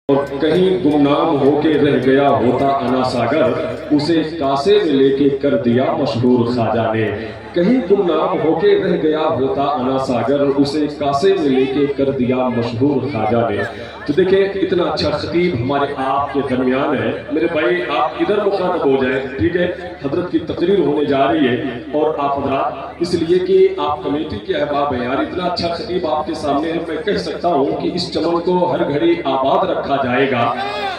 اور کہیں گمنام ہو کے رہ گیا ہوتا انا ساگر، اسے کاسے میں لے کے کر دیا مشہور خواجہ نے۔ کہیں گمنام ہو کے رہ گیا ہوتا انا ساگر، اسے کاسے میں لے کے کر دیا مشہور خواجہ نے۔ تو دیکھیں اتنا اچھا خطیب ہمارے آپ کے درمیان ہے۔ میرے بھائی آپ ادھر مخاطب ہو جائیں، ٹھیک ہے؟ حضرت کی تقریر ہونے جا رہی ہے اور آپ حضرات اس لیے کہ آپ کمیٹی کے احباب ہیں یار، اتنا اچھا خطیب آپ کے سامنے ہے، میں کہہ سکتا ہوں کہ اس چمن کو ہر گھڑی آباد رکھا جائے گا،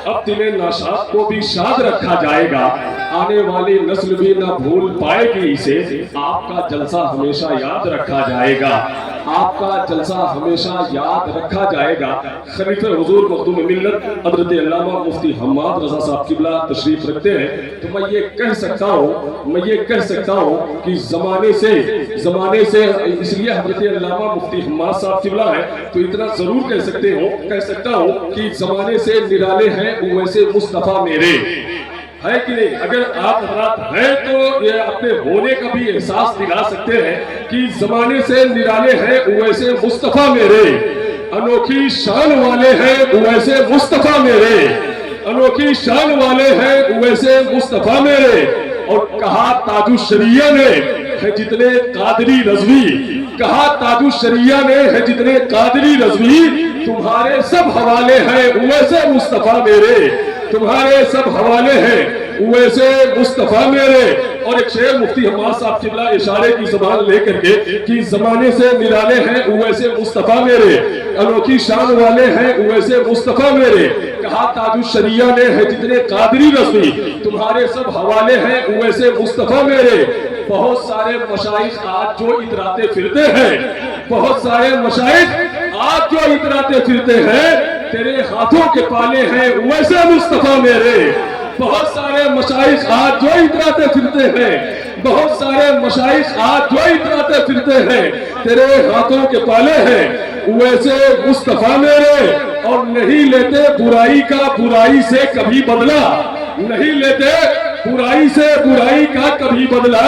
اب دل ناشاد کو بھی شاد رکھا جائے گا، آنے والی نسل بھی نہ بھول پائے گی اسے، آپ کا جلسہ ہمیشہ یاد رکھا جائے گا، آپ کا جلسہ ہمیشہ یاد رکھا جائے گا۔ خلیفہ حضور مخدوم ملت حضرت علامہ مفتی حماد رضا صاحب قبلہ تشریف رکھتے ہیں، تو میں یہ کہہ سکتا ہوں کہ زمانے سے اس لیے حضرت علامہ مفتی حماد صاحب قبلہ ہیں تو اتنا ضرور کہہ سکتا ہوں کہ زمانے سے نرالے ہیں اویس مصطفیٰ میرے، ہے کہ نہیں؟ اگر آپ حضرات ہیں تو یہ اپنے ہونے کا بھی احساس دلا سکتے ہیں کہ زمانے سے نرالے ہیں اویس مصطفیٰ میرے، انوکھی شان والے ہیں اویس مصطفیٰ میرے، انوکھی شان والے ہیں اویس مصطفیٰ میرے۔ اور کہا تاج الشریعہ نے ہے جتنے قادری رضوی، کہا تاج الشریعہ نے ہے جتنے قادری رضوی، تمہارے سب حوالے ہیں اویس مصطفیٰ میرے، تمہارے سب حوالے ہیں اویس مصطفیٰ میرے۔ اور ایک شعر مفتی حماد صاحب قبلہ اشارے کی زبان لے کر کے کہ زمانے سے نرالے ہیں اویس مصطفیٰ میرے، انوکھی شان والے ہیں اویس مصطفیٰ میرے، کہا تاج الشریعہ نے ہے جتنے قادری رضوی، تمہارے سب حوالے ہیں اویس مصطفیٰ میرے۔ بہت سارے مشائخ آج جو اتراتے پھرتے ہیں، بہت سارے مشائخ آج جو اتراتے پھرتے ہیں، تیرے ہاتھوں کے پالے ہیں اویس مصطفیٰ میرے۔ بہت سارے مشائخ آج جو اتراتے پھرتے ہیں، بہت سارے مشائخ آج جو اتراتے پھرتے ہیں، تیرے ہاتھوں کے پالے ہیں اویس مصطفیٰ میرے۔ اور نہیں لیتے برائی کا برائی سے کبھی بدلہ، نہیں لیتے برائی سے برائی کا کبھی بدلہ،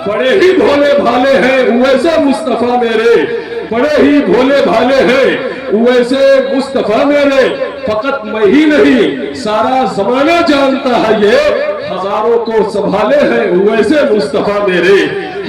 بڑے ہی بھولے بھالے ہیں اویس مصطفیٰ میرے، بڑے ہی بھولے بھالے ہیں اویس مصطفیٰ میرے۔ فقط میں ہی نہیں سارا زمانہ جانتا ہے یہ، ہزاروں کو سنبھالے ہیں اویس مصطفیٰ میرے،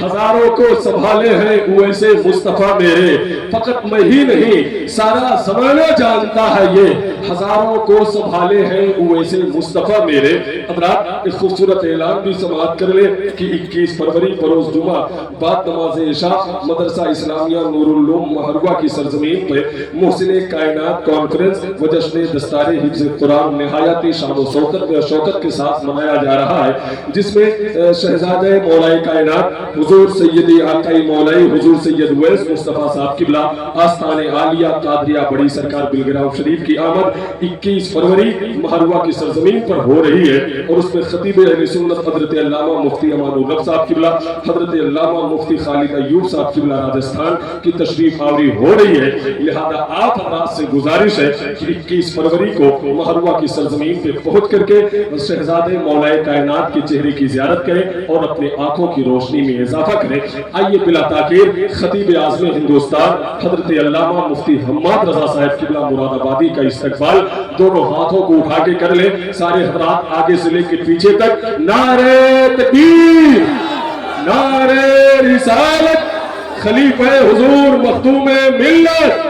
ہزاروں کو سنبھالے ہیں اویس مصطفیٰ میرے۔ فقط میں ہی نہیں سارا زمانہ جانتا ہے یہ، ہزاروں کو سنبھالے ہیں اویس مصطفیٰ میرے۔ حضرات ایک خوبصورت اعلان بھی سماعت کر لیں کہ 21 فروری بروز جمعہ بعد نماز عشاء مدرسہ اسلامیہ نور العلوم مہروہ کی سرزمین پہ محسن کائنات کانفرنس و جشن دستار حفظ قرآن نہایت شان و شوکت کے ساتھ منایا جا رہا ہے، جس میں شہزادہ مولا کائنات حضور سیدی آقائی مولائی حضور سید اویس مصطفیٰ صاحب قبلہ آستان عالیہ قادریہ بڑی سرکار بلگراؤ شریف کی آمد 21 فروری مہروہ کی سرزمین پر ہو رہی ہے، اور اس میں خطیب اہل سنت حضرت علامہ مفتی امان الرب صاحب قبلہ، حضرت علامہ مفتی خالد ایوب صاحب قبلہ راجستھان کی تشریف آوری ہو رہی ہے۔ لہذا آپ حضرات سے گزارش ہے کہ 21 فروری کو مہروہ کی سرزمین پہ پہنچ کر کے شہزادہ مولا کائنات کے چہرے کی زیارت کریں اور اپنے آنکھوں کی روشنی میں اضافہ کریں۔ آئیے بلا تاخیر خطیب اعظم ہندوستان حضرت علامہ مفتی حماد رضا صاحب قبلہ مراد آبادی کا استقبال دونوں ہاتھوں کو اٹھا کے کر لیں۔ سارے حضرات آگے سے لے کے پیچھے تک نعرہ تکبیر، نعرہ رسالت، خلیفہ حضور مخدوم ملت،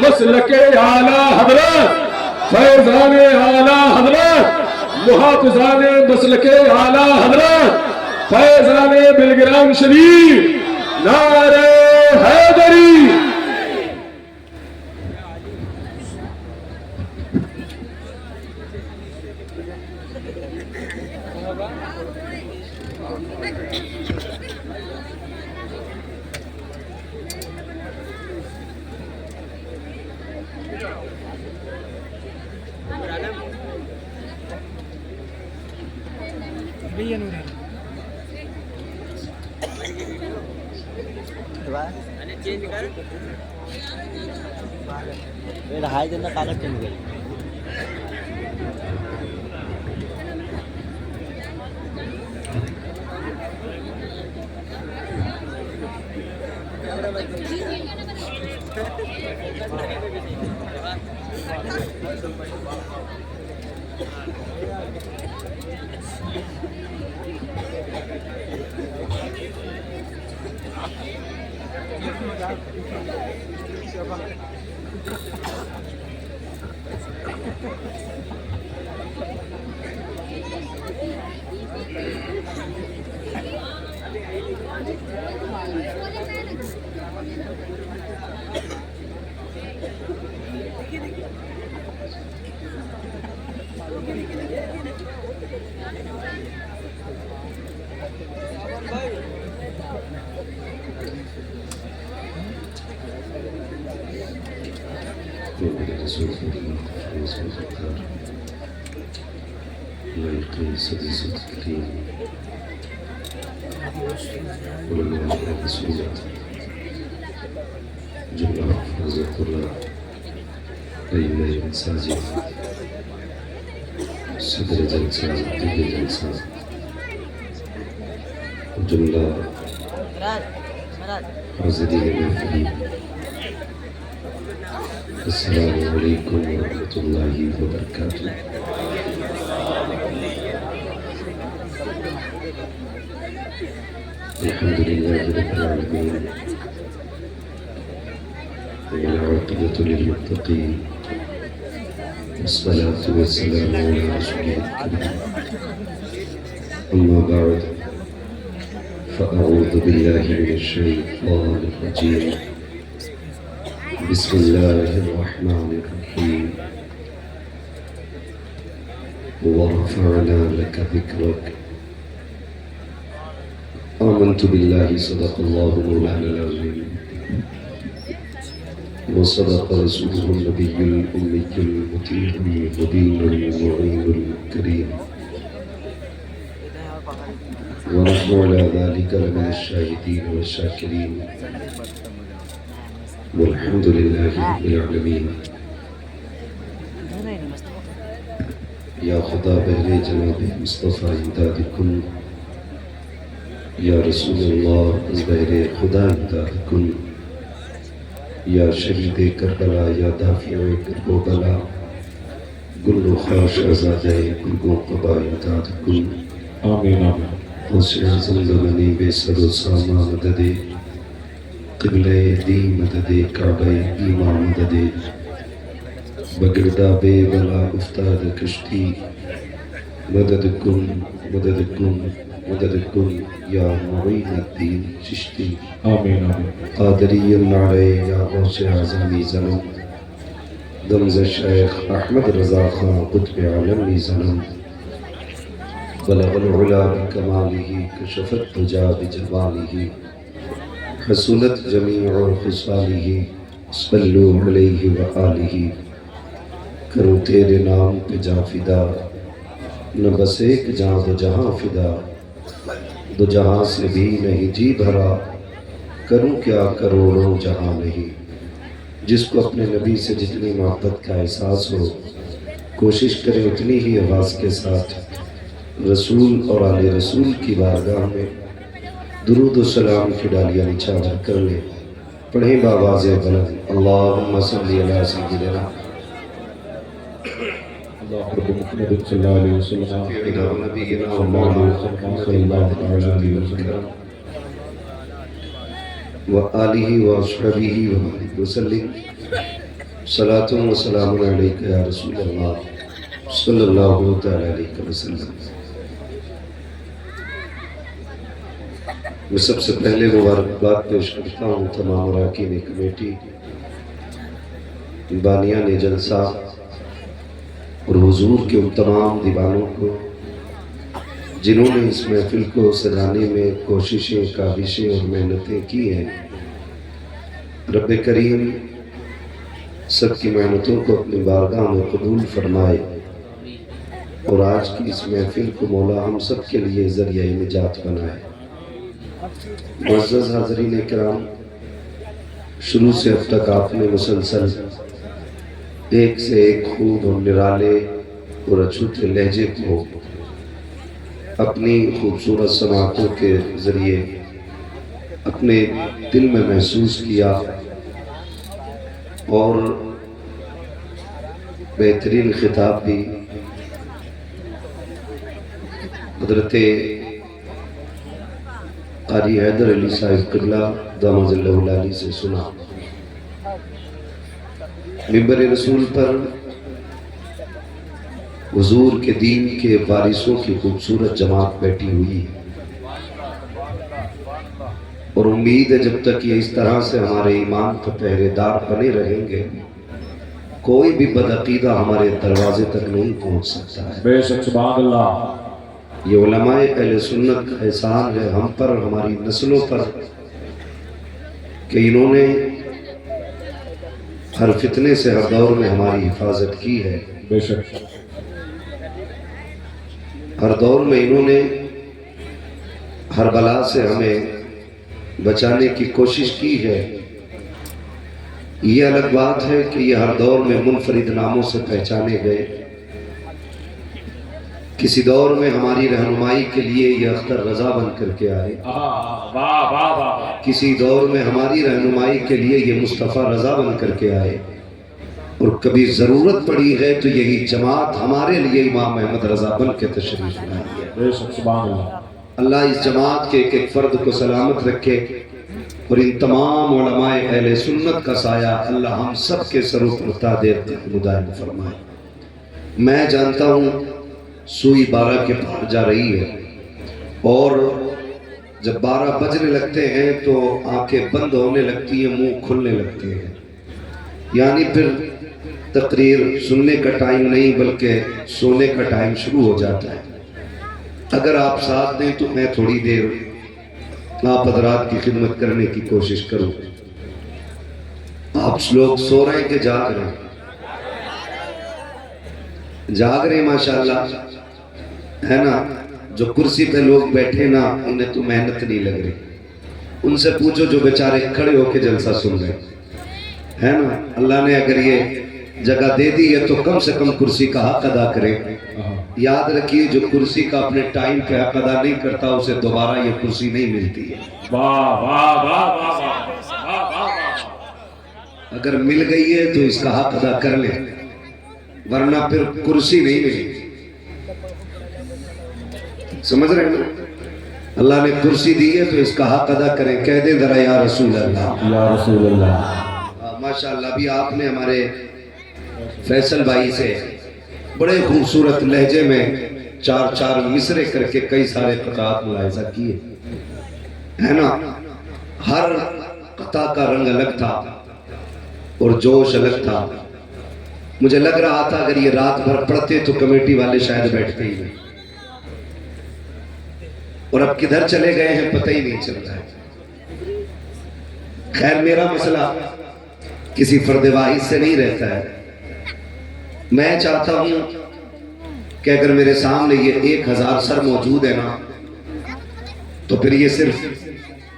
مسلک اعلیٰ حضرت، فیضان اعلیٰ حضرت، محافظان مسلک اعلیٰ حضرت، فیضان بلگراؤ شریف، نعرہ حیدری۔ رہائی دینا کاغذ چینج کر جملہ حضرت اللہ أئمة ساجد صدر جلسہ طب جلسہ جملہ حاضرین محفلی السلام علیکم ورحمۃ اللہ وبرکاتہ۔ الحمد للہ رب العالمین والعاقبۃ للمتقین والصلاة والسلام على رسول الكريم أما بعد فأعوذ بالله من الشيطان الرجيم بسم الله الرحمن الرحيم ورفعنا لك ذكرك آمنت بالله صدق الله مولانا العظيم وصدق رسوله النبي الأمي المطيع المبين المعين الكريم ونحن على ذلك لمن الشاهدين والشاكرين والحمد لله رب العالمين۔ یا خدا بہر جناب مصطفیٰ امداد کن، یا رسول اللہ از بہر خدا امداد کن، یا شہید کربلا یا دافع کرب و بلا، گل و خاش آزادہ گرگ و قبا امداد کن۔ آمین آمین۔ غوث اعظم زمانی بے سر و ساما مدد، قبلہ دی مدد، کعبہ ایمان مدد، بگردہ بے بلا افتاد کشتی، مدد کن مدد کن مدد کن یا معین الدین چشتی۔ آمین آمین۔ قادری النعرے یا غوث اعظمی زنم، دمز شیخ احمد رضا خان قطب عالمی زنم، بلغ العلا بکمالہ کشف الدجا بجمالہ، حصلت جمیع خصالہ، صلو علیہ وآلہ۔ کرو تیرے نام پہ جا فدا، نہ بس ایک جہاں دو جہاں فدا، دو جہاں سے بھی نہیں جی بھرا، کروں کیا کروڑوں جہاں نہیں۔ جس کو اپنے نبی سے جتنی محبت کا احساس ہو، کوشش کرے اتنی ہی آواز کے ساتھ رسول اور آل رسول کی بارگاہ میں درود و سلام کی ڈالیاں نچھاور کر لیں۔ پڑھیں بآواز بلند، اللہم صلی علی سیدنا اللہ محمد صلی اللہ علیہ وسلم سیدنا نبینا محمد صلی اللہ علیہ وسلم وآلہ وصحبہ وسلم۔ صلاۃ و سلام علیکہ یا رسول اللہ صلی اللہ تعالی علیہ وسلم۔ میں سب سے پہلے مبارکباد پیش کرتا ہوں تمام اراکین کمیٹی، بانیان جلسہ اور حضور کے ان تمام دیوانوں کو جنہوں نے اس محفل کو سجانے میں کوششیں، کاوشیں اور محنتیں کی ہیں۔ رب کریم سب کی محنتوں کو اپنی بارگاہ میں قبول فرمائے، اور آج کی اس محفل کو مولا ہم سب کے لیے ذریعہ نجات بنائے۔ معزز حاضرین کرام، شروع سے اب تک آپ نے مسلسل ایک سے ایک خوب اور نرالے اور اچھوتے لہجے کو اپنی خوبصورت سماعتوں کے ذریعے اپنے دل میں محسوس کیا، اور بہترین خطاب بھی حضرت قاری حیدر علی صاحب قبلہ دامت اللہ العالی سے سنا۔ منبر رسول پر حضور کے دین کے وارثوں کی خوبصورت جماعت بیٹھی ہوئی ہے، اور امید ہے جب تک یہ اس طرح سے ہمارے ایمان پر پہرے دار بنے رہیں گے کوئی بھی بدعقیدہ ہمارے دروازے تک نہیں پہنچ سکتا ہے۔ بے شک سبحان اللہ۔ یہ علماء اہل سنت کا احسان ہے ہم پر، ہماری نسلوں پر، کہ انہوں نے ہر فتنے سے ہر دور میں ہماری حفاظت کی ہے۔ بے شک ہر دور میں انہوں نے ہر بلا سے ہمیں بچانے کی کوشش کی ہے۔ یہ الگ بات ہے کہ یہ ہر دور میں منفرد ناموں سے پہچانے گئے۔ کسی دور میں ہماری رہنمائی کے لیے یہ اختر رضا بن کر کے آئے، کسی دور میں ہماری رہنمائی کے لیے یہ مصطفیٰ رضا بن کر کے آئے، اور کبھی ضرورت پڑی ہے تو یہی جماعت ہمارے لیے امام احمد رضا بن کے تشریف لائی ہے۔ بے شک سبحان اللہ۔ اللہ اس جماعت کے ایک ایک فرد کو سلامت رکھے، اور ان تمام علماء اہل سنت کا سایہ اللہ ہم سب کے سروں پر تادیر مدائم فرمائے۔ میں جانتا ہوں سوئی 12 کے پار جا رہی ہے، اور جب 12 بجنے لگتے ہیں تو آنکھیں بند ہونے لگتی ہیں، منہ کھلنے لگتے ہیں، یعنی پھر تقریر سننے کا ٹائم نہیں بلکہ سونے کا ٹائم شروع ہو جاتا ہے۔ اگر آپ ساتھ دیں تو میں تھوڑی دیر آپ حضرات کی خدمت کرنے کی کوشش کروں۔ آپ لوگ سو رہے ہیں کہ جاگ رہے ہیں؟ جاگ رہے ہیں ماشاءاللہ، ہے نا؟ جو کرسی پہ لوگ بیٹھے نا انہیں تو محنت نہیں لگ رہی، ان سے پوچھو جو بیچارے کھڑے ہو کے جلسہ سن رہے ہے نا۔ اللہ نے اگر یہ جگہ دے دی ہے تو کم سے کم کرسی کا حق ادا کریں۔ یاد رکھیے جو کرسی کا اپنے ٹائم پہ حق ادا نہیں کرتا اسے دوبارہ یہ کرسی نہیں ملتی ہے۔ واہ واہ واہ واہ۔ اگر مل گئی ہے تو اس کا حق ادا کر لیں، ورنہ پھر کرسی نہیں ملے گی۔ سمجھ رہے ہیں نا؟ اللہ نے کرسی دی ہے تو اس کا حق ادا کریں۔ کہہ دیں ذرا یا رسول اللہ، یا رسول اللہ۔ ماشاءاللہ ابھی آپ نے ہمارے فیصل بھائی سے بڑے خوبصورت لہجے میں 4 مصرے کر کے کئی سارے قطعات ملاحظہ کیے، ہے نا؟ ہر قطع کا رنگ الگ تھا اور جوش الگ تھا۔ مجھے لگ رہا تھا اگر یہ رات بھر پڑھتے تو کمیٹی والے شاید بیٹھتے ہی نہیں، اور اب کدھر چلے گئے ہیں پتہ ہی نہیں چل رہا ہے۔ خیر میرا مسئلہ کسی فرد واحد سے نہیں رہتا ہے۔ میں چاہتا ہوں کہ اگر میرے سامنے یہ 1000 سر موجود ہے نا تو پھر یہ صرف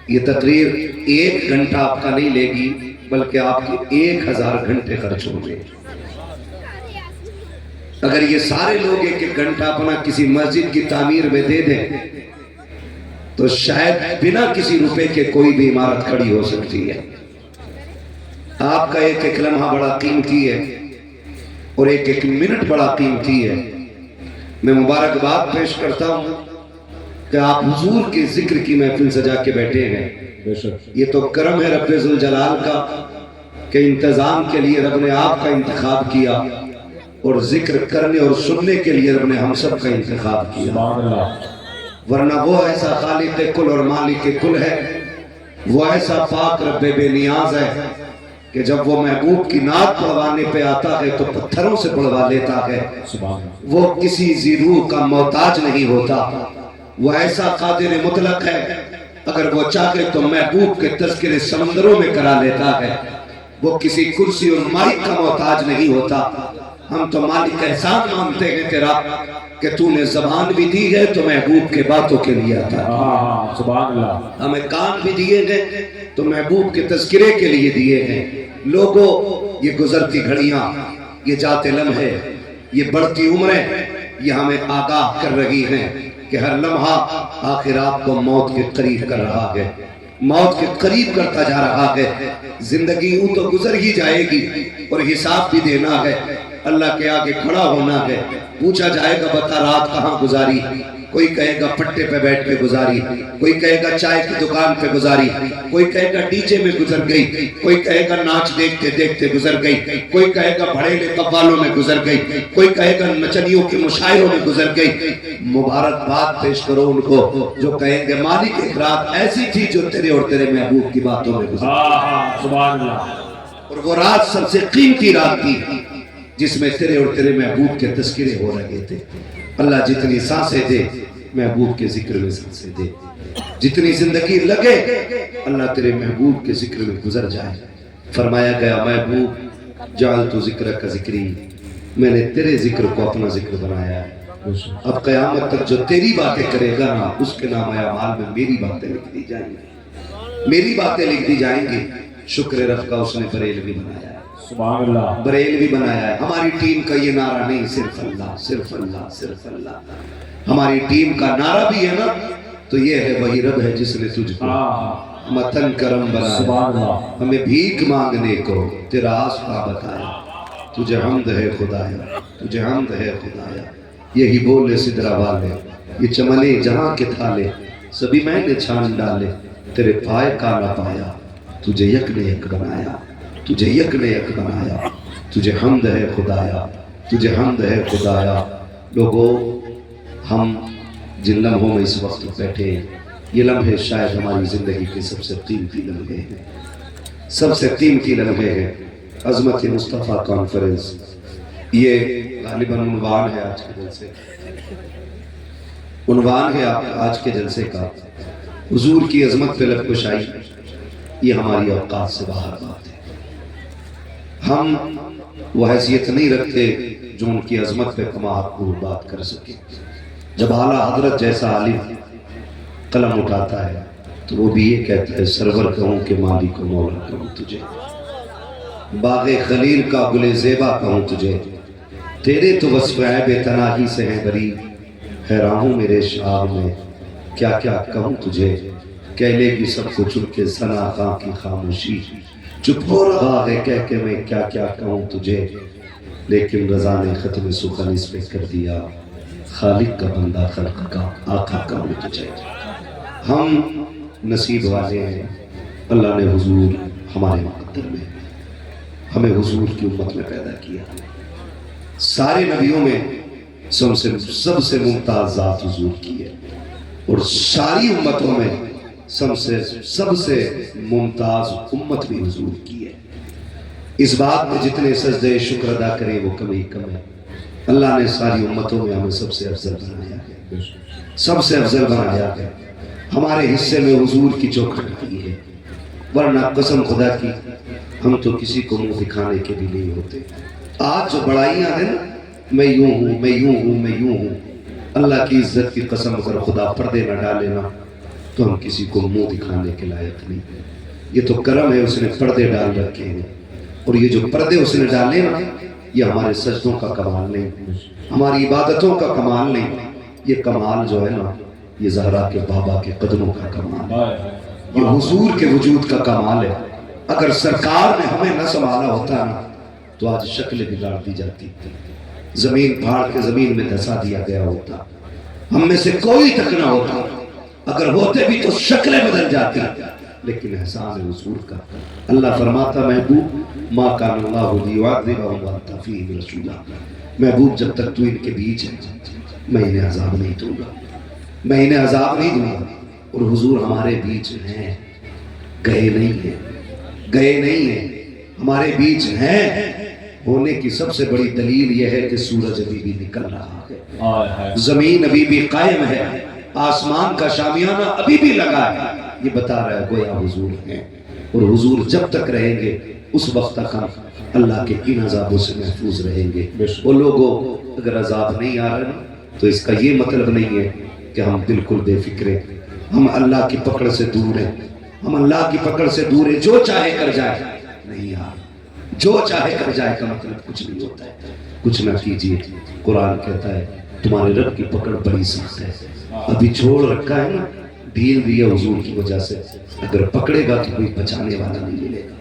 یہ تقریر 1 گھنٹہ آپ کا نہیں لے گی بلکہ آپ کے 1000 گھنٹے خرچ ہوں گے۔ اگر یہ سارے لوگ 1 گھنٹہ اپنا کسی مسجد کی تعمیر میں دے دیں تو شاید بنا کسی روپے کے کوئی بھی عمارت کھڑی ہو سکتی ہے۔ آپ کا 1 لمحہ بڑا قیمتی ہے اور 1 منٹ بڑا قیمتی ہے۔ میں مبارکباد پیش کرتا ہوں کہ آپ حضور کے ذکر کی محفل سجا کے بیٹھے ہیں۔ بے شک یہ تو کرم ہے رب ذوالجلال کا کہ انتظام کے لیے رب نے آپ کا انتخاب کیا، اور ذکر کرنے اور سننے کے لیے رب نے ہم سب کا انتخاب کیا۔ سبحان اللہ۔ ورنہ وہ ایسا خالق کل اور مالک کل ہے، وہ ایسا پاک رب بے نیاز ہے کہ جب وہ محبوب کی نعت پڑھوانے پہ آتا ہے تو پتھروں سے پڑھوا لیتا ہے۔ سبحان اللہ۔ وہ کسی ذی روح کا محتاج نہیں ہوتا، وہ ایسا قادر مطلق ہے اگر وہ چاہے تو محبوب کے تذکرے سمندروں میں کرا لیتا ہے۔ وہ کسی کرسی اور مائک کا محتاج نہیں ہوتا۔ ہم تو مالک احسان مانتے ہیں تیرا کہ تو نے زبان بھی دی ہے تو محبوب کے باتوں کے لیے آتا ہے۔ سبحان اللہ۔ ہمیں کان بھی دیے گئے تو محبوب کے تذکرے کے لیے دیے ہیں۔ لوگوں یہ گزرتی گھڑیاں، یہ جاتے لمحے، یہ بڑھتی عمریں، یہ ہمیں آگاہ کر رہی ہیں کہ ہر لمحہ آخر آپ کو موت کے قریب کر رہا ہے، موت کے قریب کرتا جا رہا ہے۔ زندگی یوں تو گزر ہی جائے گی اور حساب بھی دینا ہے، اللہ کے آگے کھڑا ہونا ہے. پوچھا جائے گا بتا رات کہاں گزاری؟ کوئی کہے گا پٹے پہ بیٹھ کے گزاری، کوئی کہے گا چائے کی دکان پہ گزاری، کوئی کہے گا ڈی جے میں گزر گئی، کوئی کہے گا ناچ دیکھتے دیکھتے گزر گئی، کوئی کہے گا بھڑیلے قوالوں میں گزر گئی، کوئی کہے گا نچنیوں کے مشاعروں میں گزر گئی. مبارکباد پیش کرو ان کو جو کہیں گے مالک ایک رات ایسی تھی جو تیرے اور تیرے محبوب کی باتوں میں گزر گئی. سبحان اللہ. اور وہ رات سب سے قیمتی رات تھی جس میں تیرے اور تیرے محبوب کے تذکرے ہو رہے تھے. اللہ جتنی سانسیں دے محبوب کے ذکر میں سانسیں دے، جتنی زندگی لگے اللہ تیرے محبوب کے ذکر میں گزر جائے. فرمایا گیا محبوب جعلت ذکرک کا ذکری، میں نے تیرے ذکر کو اپنا ذکر بنایا ہے. اب قیامت تک جو تیری باتیں کرے گا نا اس کے نام اعمال میں میری باتیں لکھ دی جائیں گی، میری باتیں لکھ دی جائیں گی. شکر رب کا اس نے بریلوی بنایا ہے، سبحان اللہ. بریلوی بنایا ہے. ہماری ٹیم کا یہ نعرہ نہیں صرف اللہ صرف اللہ صرف اللہ. ہماری ٹیم کا نعرہ بھی ہے نا تو یہ ہے وہی رب ہے جس نے تجھ کو متن کرم بنایا، ہمیں بھیک مانگنے کو تیرا آسپا بتایا. تجھے حمد ہے خدایا، تجھے حمد ہے خدایا. یہی بولے سدرا والے یہ چمنے جہاں کے تھالے سبھی میں نے چھان ڈالے، تیرے پائے کا نہ پایا. تجھے یک نے یک بنایا، تجھے یک نے یک بنایا. تجھے حمد ہے خدایا، تجھے حمد ہے خدایا. لوگوں ہم جن لمحوں میں اس وقت بیٹھے یہ لمحے شاید ہماری زندگی کے سب سے قیمتی لمحے ہیں، سب سے قیمتی لمحے ہیں. عظمت مصطفیٰ کانفرنس یہ غالباً عنوان ہے آج کے جلسے، عنوان ہے آج کے جلسے کا. حضور کی عظمت پہ لب کشائی یہ ہماری اوقات سے باہر بات ہے. ہم وہ حیثیت نہیں رکھتے جو ان کی عظمت پہ کماحق بات کر سکے. جب اعلیٰ حضرت جیسا عالم قلم اٹھاتا ہے تو وہ بھی یہ کہتا ہے سرور کہوں کہ مالک و مولا کہوں تجھے، باغ خلیل کا گل زیبا کہوں تجھے. تیرے تو وصف عیب تناہی سے ہیں بری، حیران ہوں میرے شعر میں کیا کیا کہوں تجھے. کہہ لے گی سب کو چن کے ثنا خاں کی خاموشی، چپ ہو رہا ہے کہہ کے میں کیا کیا کہوں تجھے. لیکن رضا نے ختم سخن اس پہ کر دیا، خالق کا بندہ خلق کا آقا کہوں تجھے. ہم نصیب والے ہیں، اللہ نے حضور ہمارے مقدر میں ہمیں حضور کی امت میں پیدا کیا. سارے نبیوں میں سب سے ممتاز ذات حضور کی ہے، اور ساری امتوں میں سب سے ممتاز امت بھی حضور کی ہے. اس بات میں جتنے سجدے شکر ادا کریں وہ کم ہی کم ہے. اللہ نے ساری امتوں میں ہمیں سب سے افضل بنایا ہے، سب سے افضل بنایا ہے. ہمارے حصے میں حضور کی چوکھٹ کی ہے، ورنہ قسم خدا کی ہم تو کسی کو منہ دکھانے کے بھی نہیں ہوتے. آج جو بڑائیاں ہیں نا میں یوں ہوں میں یوں ہوں میں یوں ہوں، اللہ کی عزت کی قسم اگر خدا پردے نہ ڈالے نا تو ہم کسی کو منہ دکھانے کے لائق نہیں. یہ تو کرم ہے اس نے پردے ڈال رکھے ہیں، اور یہ جو پردے اس نے ڈالے نا یہ ہمارے سجدوں کا کمال نہیں، ہماری عبادتوں کا کمال نہیں. یہ کمال جو ہے نا یہ زہرا کے بابا کے قدموں کا کمال ہے، یہ حضور کے وجود کا کمال ہے. اگر سرکار نے ہمیں نہ سنبھالا ہوتا نا تو آج شکلیں بگاڑ دی جاتی، زمین پھاڑ کے زمین میں دھسا دیا گیا ہوتا، ہم میں سے کوئی تک نہ ہوتا. اگر ہوتے بھی تو شکلیں بدل جاتی. لیکن احسان حضور کا. اللہ فرماتا محبوب ما کان اللہ لیعذبہم وانت فیہم رسولا، محبوب جب تک تو ان کے بیچ ہے میں انہیں عذاب نہیں دوں گا، میں انہیں عذاب نہیں دوں گا. اور حضور ہمارے بیچ ہیں، گئے نہیں ہیں، گئے نہیں ہیں، ہمارے بیچ ہیں. ہونے کی سب سے بڑی دلیل یہ ہے کہ سورج ابھی بھی نکل رہا ہے، زمین ابھی بھی قائم ہے، آسمان کا شامیانہ ابھی بھی لگا ہے. یہ بتا رہا ہے گویا حضور ہیں، اور حضور جب تک رہیں گے اس وقت تک ہم اللہ کے ان عذابوں سے محفوظ رہیں گے. وہ لوگوں اگر عذاب نہیں آ رہے تو اس کا یہ مطلب نہیں ہے کہ ہم بالکل بے فکر ہیں، ہم اللہ کی پکڑ سے دور ہیں، ہم اللہ کی پکڑ سے دور ہیں. جو چاہے کر جائے نہیں یار، جو چاہے کر جائے کا مطلب کچھ نہیں ہوتا ہے. کچھ نہ کیجیے. قرآن کہتا ہے تمہارے رب کی پکڑ بڑی سخت ہے، ابھی چھوڑ رکھا ہے نا، ڈھیل دی ہے حضور کی وجہ سے. اگر پکڑے گا تو کوئی بچانے والا نہیں ملے گا،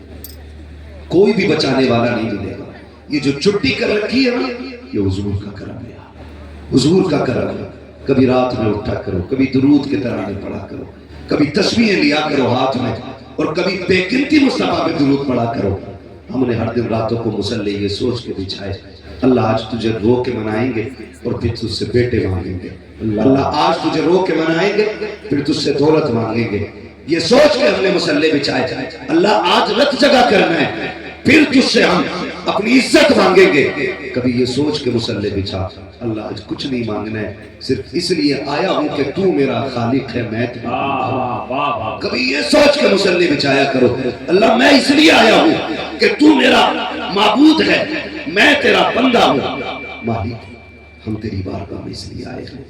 کوئی بھی بچانے والا نہیں ملے گا. یہ جو چھٹی کر رکھی ہے نا یہ حضور کا کرم ہے، حضور کا کرم ہے۔ کبھی رات میں اٹھا کرو، کبھی درود کے ترانے پڑھا کرو، کبھی تسبیحیں لیا کرو ہاتھ میں، اور کبھی بے قیمتی مصطفیٰ پہ درود پڑھا کرو۔ ہم نے ہر دن راتوں کو مصلے یہ سوچ کے بچھائے اللہ آج تجھے رو کے منائیں گے اور پھر تجھ سے بیٹے مانگیں گے، اللہ آج تجھے رو کے منائیں گے پھر تجھ سے دولت مانگیں گے، یہ سوچ کے ہم نے مصلے بچھائے اللہ آج رت جگہ کرنا ہے پھر تجھ سے ہم اپنی عزت مانگیں گے۔ کبھی یہ سوچ کے مصلے بچھا اللہ آج کچھ نہیں مانگنا ہے، صرف اس لیے آیا ہوں کہ تو میرا خالق ہے میں تیرا بندہ ہوں۔ کبھی یہ سوچ کے مصلے بچھایا کرو اللہ میں اس لیے آیا ہوں کہ تو میرا معبود ہے میں تیرا بندہ ہوں۔ مالک ہم تیری بارگاہ میں اس لیے آئے ہیں،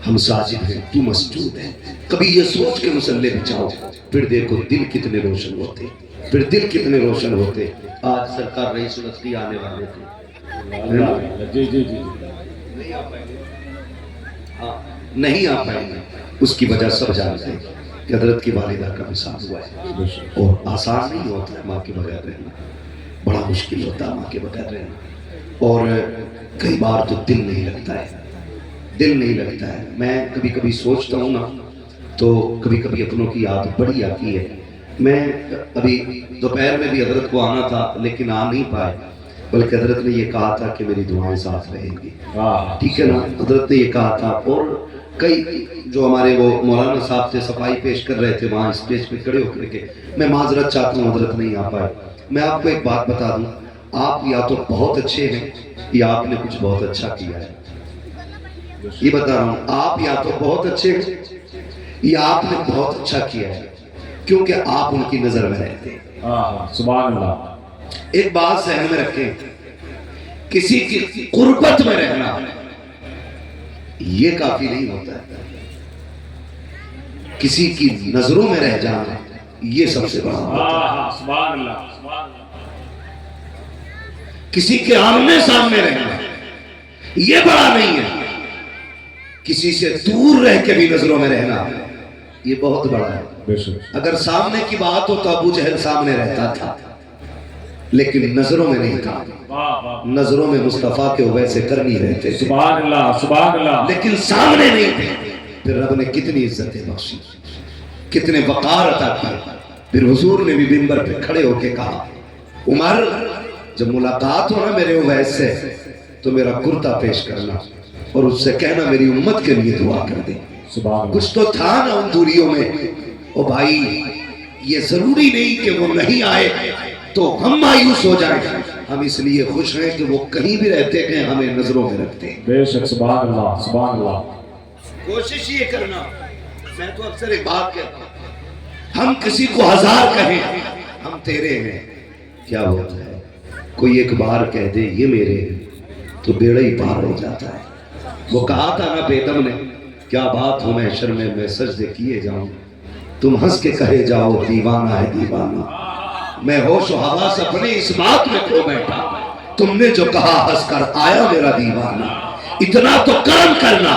ہم ساجد ہیں تو مسجود ہے۔ کبھی یہ سوچ کے مصلے بچھاؤ پھر دیکھو دل کتنے روشن ہوتے، پھر دل کتنے روشن ہوتے۔ آج سرکار رئیس الاسقی آنے والے تھے، جی جی جی نہیں آ پائیں گے، اس کی وجہ سب جانتے ہیں کہ حضرت کی والدہ کا وصال ہوا ہے، اور آسان نہیں ہوتا ہے ماں کے بغیر رہنا، بڑا مشکل ہوتا ہے ماں کے بغیر رہنا، اور کئی بار تو دل نہیں لگتا ہے، دل نہیں لگتا ہے۔ میں کبھی کبھی سوچتا ہوں نا تو کبھی کبھی اپنوں کی یاد بڑی آتی ہے۔ میں ابھی دوپہر میں بھی حضرت کو آنا تھا لیکن آ نہیں پائے، بلکہ حضرت نے یہ کہا تھا کہ میری دعائیں ساتھ رہیں گی، ٹھیک ہے نا، حضرت نے یہ کہا تھا۔ اور کئی جو ہمارے وہ مولانا صاحب سے صفائی پیش کر رہے تھے وہاں اسٹیج پہ کھڑے ہو کر کے، میں معذرت چاہتا ہوں حضرت نہیں آ پائے۔ میں آپ کو ایک بات بتا دوں، آپ یا تو بہت اچھے ہیں یا آپ نے کچھ بہت اچھا کیا ہے، یہ بتا رہا ہوں، آپ یا تو بہت اچھے ہیں یا آپ نے بہت اچھا کیا ہے، کیونکہ آپ ان کی نظر میں رہتے ہیں۔ سبحان اللہ۔ ایک بات ذہن میں رکھیں، کسی کی قربت میں رہنا یہ کافی نہیں ہوتا ہے، کسی کی نظروں میں رہ جانا یہ سب سے بڑا ہوتا ہے۔ سبحان اللہ۔ کسی کے آمنے سامنے رہنا یہ بڑا نہیں ہے، کسی سے دور رہ کے بھی نظروں میں رہنا یہ بہت بڑا ہے۔ اگر سامنے کی بات ہو تو ابو جہل سامنے رہتا تھا لیکن نظروں میں نہیں تھا، نظروں میں مصطفیٰ کے ویسے کرنی رہتے تھے، سبحان اللہ سبحان اللہ، لیکن سامنے نہیں تھے۔ پھر رب نے کتنی عزتیں بخشی، کتنے وقار عطا کیے۔ پھر حضور نے بھی منبر پہ کھڑے ہو کے کہا عمر جب ملاقات ہو نا میرے اویس سے تو میرا کرتا پیش کرنا اور اس سے کہنا میری امت کے لیے دعا کر دے۔ کچھ تو تھا نا ان دوریوں میں، او بھائی یہ ضروری نہیں کہ وہ نہیں آئے تو ہم مایوس ہو جائیں، ہم اس لیے خوش ہیں کہ وہ کہیں بھی رہتے ہیں ہمیں نظروں میں رکھتے ہیں۔ بے شک سبحان اللہ سبحان اللہ۔ کوشش یہ کرنا، میں تو اکثر ایک بات کہتا ہوں، ہم کسی کو ہزار کہیں ہم تیرے ہیں، کیا ہوتا ہے کوئی ایک بار کہہ دے یہ میرے ہیں تو بیڑا ہی پار ہو جاتا ہے۔ وہ کہا تھا نا بیدم نے، کیا بات ہو محشر میں سجدے کیے جاؤں، تم ہنس کے کہے جاؤ دیوانہ ہے دیوانہ، میں ہوش و حواس اپنے اس بات میں کھو بیٹھا، تم نے جو کہا ہنس کر آیا میرا دیوانہ، اتنا تو کرم کرنا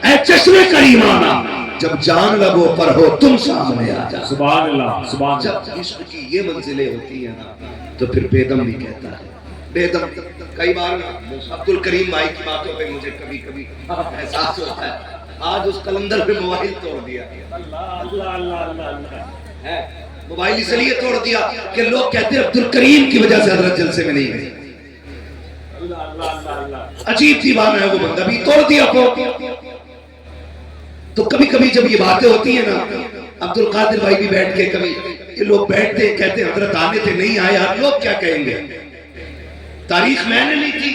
اے چشمے کریمانہ، جب جان لبوں پر ہو تم سامنے آ جا۔ سبحان اللہ سبحان اللہ۔ جب عشق کی یہ منزلیں ہوتی ہیں نا تو پھر بیدم بھی کہتا ہے، بیدم کئی بار عبد الکریم بھائی کی باتوں پہ مجھے کبھی کبھی احساس ہوتا ہے، آج اس کلندر پہ موبائل توڑ دیا، موبائل اس لیے توڑ دیا کہ لوگ کہتے ہیں عبد الکریم کی وجہ سے حضرت جلسے میں نہیں گئے، عجیب دیوانہ ہے وہ بندہ، بھی توڑ دیا تو کبھی کبھی جب یہ باتیں ہوتی ہیں نا عبد القادر بھائی بھی بیٹھ کے کبھی یہ لوگ بیٹھتے ہیں کہتے ہیں حضرت آنے تھے نہیں آئے، آپ لوگ کیا کہیں گے، تاریخ میں نے لی تھی،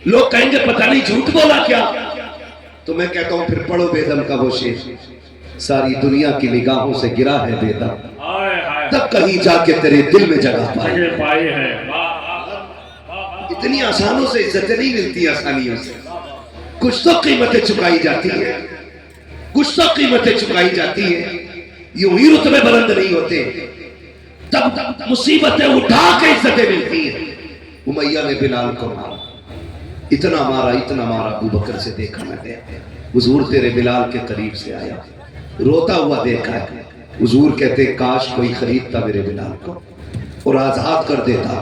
لوگ کہیں گے پتہ نہیں جھوٹ بولا کیا، تو میں کہتا ہوں پھر پڑھو بیدم کا وہ شعر، ساری دنیا کی نگاہوں سے گرا ہے بیدم تب کہیں جا کے تیرے دل میں جگہ پائی ہے۔ اتنی آسانوں سے عزتیں نہیں ملتی، آسانیوں سے کچھ تو قیمتیں چکائی جاتی ہیں، کچھ تو قیمتیں چکائی جاتی ہیں، یوں ہی رتبے بلند نہیں ہوتے، تب مصیبتیں اٹھا کے عزتیں ملتی ہیں۔ امیہ نے بلال کو مارا، اتنا مارا ابو بکر سے دیکھا میں گیا، حضور تیرے بلال کے قریب سے آیا، روتا ہوا دیکھا ہے، حضور کہتے کاش کوئی خریدتا میرے بلال کو اور آزاد کر دیتا،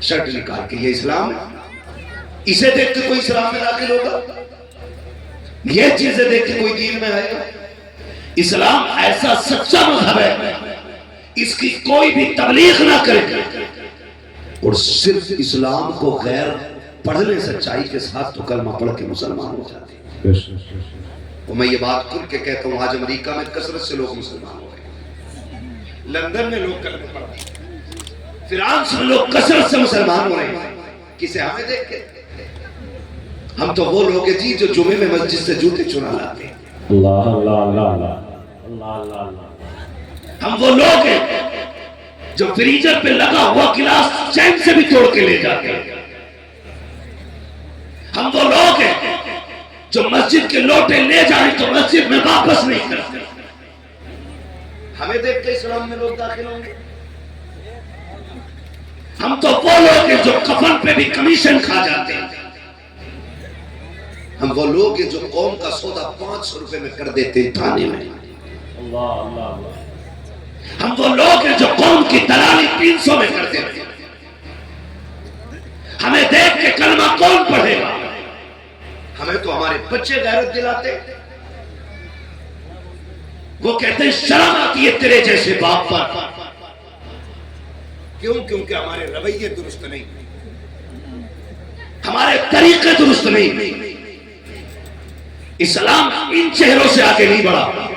شرٹ نکال کے یہ اسلام ہے؟ اسے دیکھ کے کوئی اسلام میں داخل ہوگا؟ یہ چیزیں دیکھ کے کوئی دین میں آئے گا؟ اسلام ایسا سچا مذہب ہے، اس کی کوئی بھی تبلیغ نہ کرے، اور صرف اسلام کو غیر پڑھ لے سچائی کے ساتھ تو کلمہ پڑھ کے مسلمان ہو جاتے ہیں۔ اور میں یہ بات کھل کے کہتا ہوں، آج امریکہ میں کثرت سے لوگ مسلمان ہو رہے ہیں، لندن میں لوگ کلمہ پڑھ رہے ہیں، فرانس میں لوگ کثرت سے مسلمان ہو رہے ہیں۔ کسے؟ ہمیں دیکھ کے؟ ہم تو وہ لوگ ہیں جی جو جمعے میں مسجد سے جوتے چنا لاتے ہیں۔ اللہ اللہ اللہ اللہ اللہ اللہ۔ ہم وہ لوگ ہیں جو فریزر پہ لگا ہوا گلاس چین سے بھی توڑ کے لے جاتے ہیں۔ ہم وہ لوگ ہیں جو مسجد کے لوٹے لے جائیں تو مسجد میں واپس نہیں کرتے۔ ہمیں دیکھ کے اسلام میں لوگ داخل ہوں گے؟ ہم تو وہ لوگ ہیں جو کفن پہ بھی کمیشن کھا جاتے ہیں۔ ہم وہ لوگ ہیں جو قوم کا سودا 500 روپے میں کر دیتے ہیں تھانے میں۔ اللہ اللہ اللہ۔ ہم وہ لوگ ہیں جو قوم کی دلالی 300 میں کر دیتے ہیں۔ ہمیں دیکھ کے کلمہ کون پڑھے گا؟ ہمیں تو ہمارے بچے غیرت دلاتے، وہ کہتے ہیں شرم آتی ہے تیرے جیسے باپ پر۔ کیوں؟ کیونکہ ہمارے رویے درست نہیں، ہمارے طریقے درست نہیں۔ اسلام ان چہروں سے آگے نہیں بڑھا،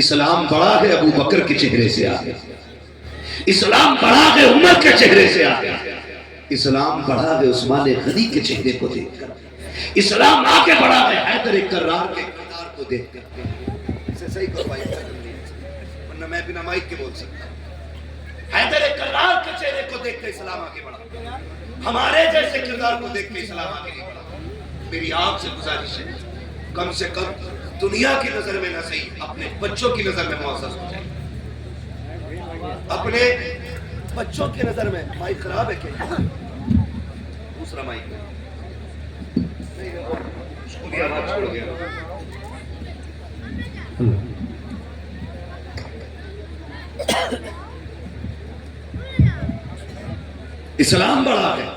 اسلام بڑھا ہے ابو بکر کے چہرے سے آگے، اسلام بڑھا ہے عمر کے چہرے سے آگے، اسلام بڑھا ہے عثمان غنی کے چہرے کو دیکھ کر، اسلام آگے بڑھا ہے حیدر کرار کے کردار کو دیکھ کر۔ اسے صحیح کروائی ورنہ میں بنا مائک کے بول سکتا ہوں۔ حیدر کرار کے چہرے کو دیکھ کر اسلام آگے بڑھا، ہمارے جیسے کردار کو دیکھ کر اسلام آگے نہیں بڑھا۔ میری آپ سے گزارش ہے کم سے کم دنیا کی نظر میں نہ صحیح اپنے بچوں کی نظر میں معزز ہو جائے، اپنے بچوں کی نظر میں۔ مائک خراب ہے کیا؟ دوسرا مائک شکریہ، آواز چھوڑ گیا۔ اسلام بڑا ہے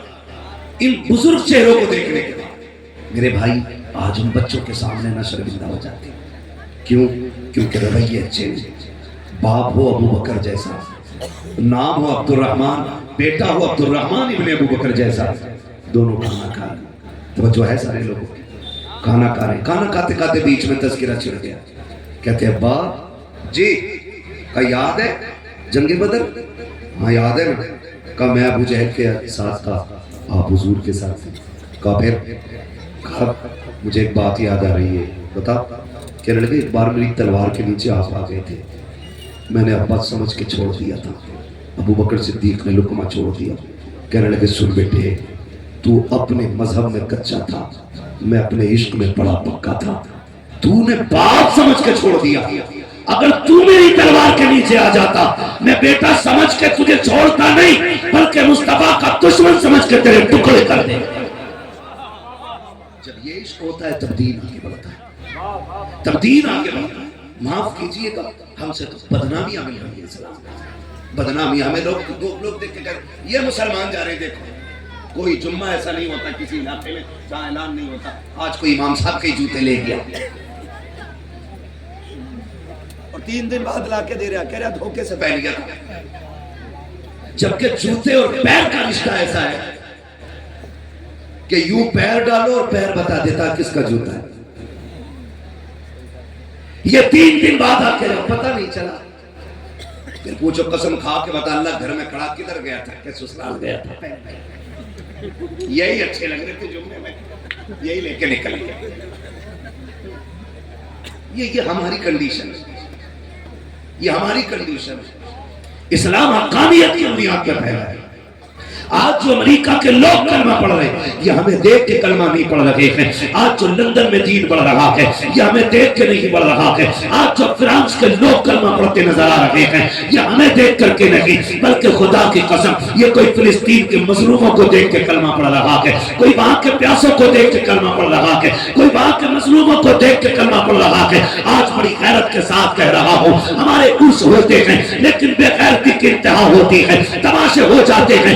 ان بزرگ چہروں کو دیکھنے کے بعد۔ میرے بھائی آج ہم بچوں کے سامنے نہ شرمندہ ہو جاتے ہیں، کیوں؟ کیونکہ رویے اچھے ہیں۔ باپ ہو ابو بکر جیسا، نام ہو عبد الرحمن، بیٹا ہو عبد الرحمن ابن ابو بکر جیسا، دونوں کھانا کھا رہے ہیں۔ توجہ ہے سارے لوگوں کی؟ کھانا کھا رہے ہیں، کھانا کھاتے کھاتے بیچ میں تذکرہ چھڑ گیا، کہتے ہیں ابا جی کا یاد ہے جنگ بدر؟ ہاں یاد ہے نا۔ کہا میں ابو جہل کے ساتھ تھا، آپ حضور کے ساتھ تھے۔ کہا پھر؟ کہا مجھے ایک بات یاد آ رہی ہے، بتا۔ کہنے لگے ایک بار میری تلوار کے نیچے آپ آ گئے تھے، میں نے ابا سمجھ کے چھوڑ دیا تھا، ابو بکر صدیق نے لقمہ چھوڑ دیا۔ کہنے لگے سن بیٹے، تو اپنے مذہب میں کچا تھا، میں اپنے عشق میں بڑا پکا تھا، تو نے باپ سمجھ کے چھوڑ دیا۔ اگر تو میری تلوار کے نیچے آ جاتا، میں بیٹا سمجھ کے تجھے چھوڑتا نہیں، بلکہ مصطفیٰ کا دشمن سمجھ کے تیرے ٹکڑے کر دے۔ جب یہ عشق ہوتا ہے تب دین آگے بڑھتا ہے، تب دین آگے بڑھتا ہے۔ معاف کیجئے گا، ہم سے تو بدنامیاں مل رہی ہیں اسلام، بدنامیاں۔ ہمیں لوگ دیکھ کے کہتے یہ مسلمان جا رہے ہیں، دیکھو کوئی جمعہ ایسا نہیں ہوتا کسی علاقے میں جہاں اعلان نہیں ہوتا آج کوئی امام صاحب کے جوتے لے گیا، اور 3 دن بعد لا کے دے رہا، کہہ رہا دھوکے سے پہن گیا تھا۔ جبکہ جوتے اور پیر کا رشتہ ایسا ہے کہ یوں پیر ڈالو اور پیر بتا دیتا کس کا جوتا ہے۔ یہ 3 دن بعد آ کے پتہ نہیں چلا، پھر پوچھو قسم کھا کے بتا اللہ گھر میں کھڑا کدھر گیا تھا؟ کہ سسرال گیا تھا، یہی اچھے لگ رہے تھے جمعے میں، یہی لے کے نکل گیا۔ یہ ہماری کنڈیشن ہے، یہ ہماری کنڈیشن ہے۔ اسلام حقانیت کی بنیاد پر پھیلا ہے۔ آج جو امریکہ کے لوگ کلمہ پڑھ رہے ہیں یہ ہمیں دیکھ کے کلمہ نہیں پڑھ رہے ہیں، آج جو لندن میں دین بڑھ رہا ہے یہ ہمیں دیکھ کے نہیں بڑھ رہا ہے، آج جو فرانس کے لوگ کلمہ پڑھتے نظر آ رہے ہیں یہ ہمیں دیکھ کر کے نہیں، بلکہ خدا کی قسم یہ کوئی فلسطین کے مظلوموں کو دیکھ کے کلمہ پڑھ رہا ہے، کوئی وہاں کے پیاسوں کو دیکھ کے کلمہ پڑھ رہا ہے، کوئی وہاں کے مظلوموں کو دیکھ کے کلمہ پڑھ رہا ہے۔ آج بڑی غیرت کے ساتھ کہہ رہا ہوں، ہمارے عرس ہوتے ہیں لیکن بے غیرتی کی انتہا ہوتی ہے، تماشے ہو جاتے ہیں،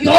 2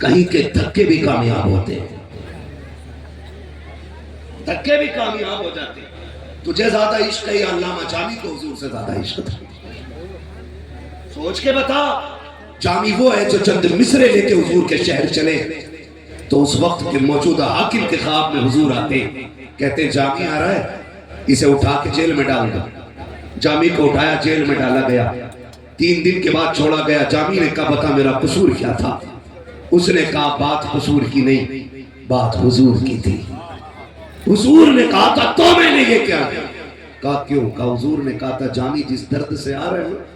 کہیں کے دھکے بھی کامیاب ہوتے ہیں، دھکے بھی کامیاب ہو جاتے ہیں۔ تجھے زیادہ عشق ہے یا علامہ جامی کو حضور سے زیادہ عشق تھا؟ سوچ کے بتا۔ جامی وہ ہے جو چند مصرے لے کے حضور کے شہر چلے تو اس وقت کے موجودہ حاکم کے خواب میں حضور آتے، کہتے جامی آ رہا ہے، اسے اٹھا کے جیل میں ڈال دو۔ جامی کو اٹھایا، جیل میں ڈالا گیا۔ 3 دن کے بعد چھوڑا گیا۔ جامی نے کہا بتا میرا قصور کیا تھا؟ اس نے کہا بات قصور کی نہیں، بات حضور کی تھی۔ حضور نے کہا تھا تو میں نے یہ کیا؟ کہا کیوں؟ کہا حضور نے کہا تھا جامی جس درد سے آ رہے ہیں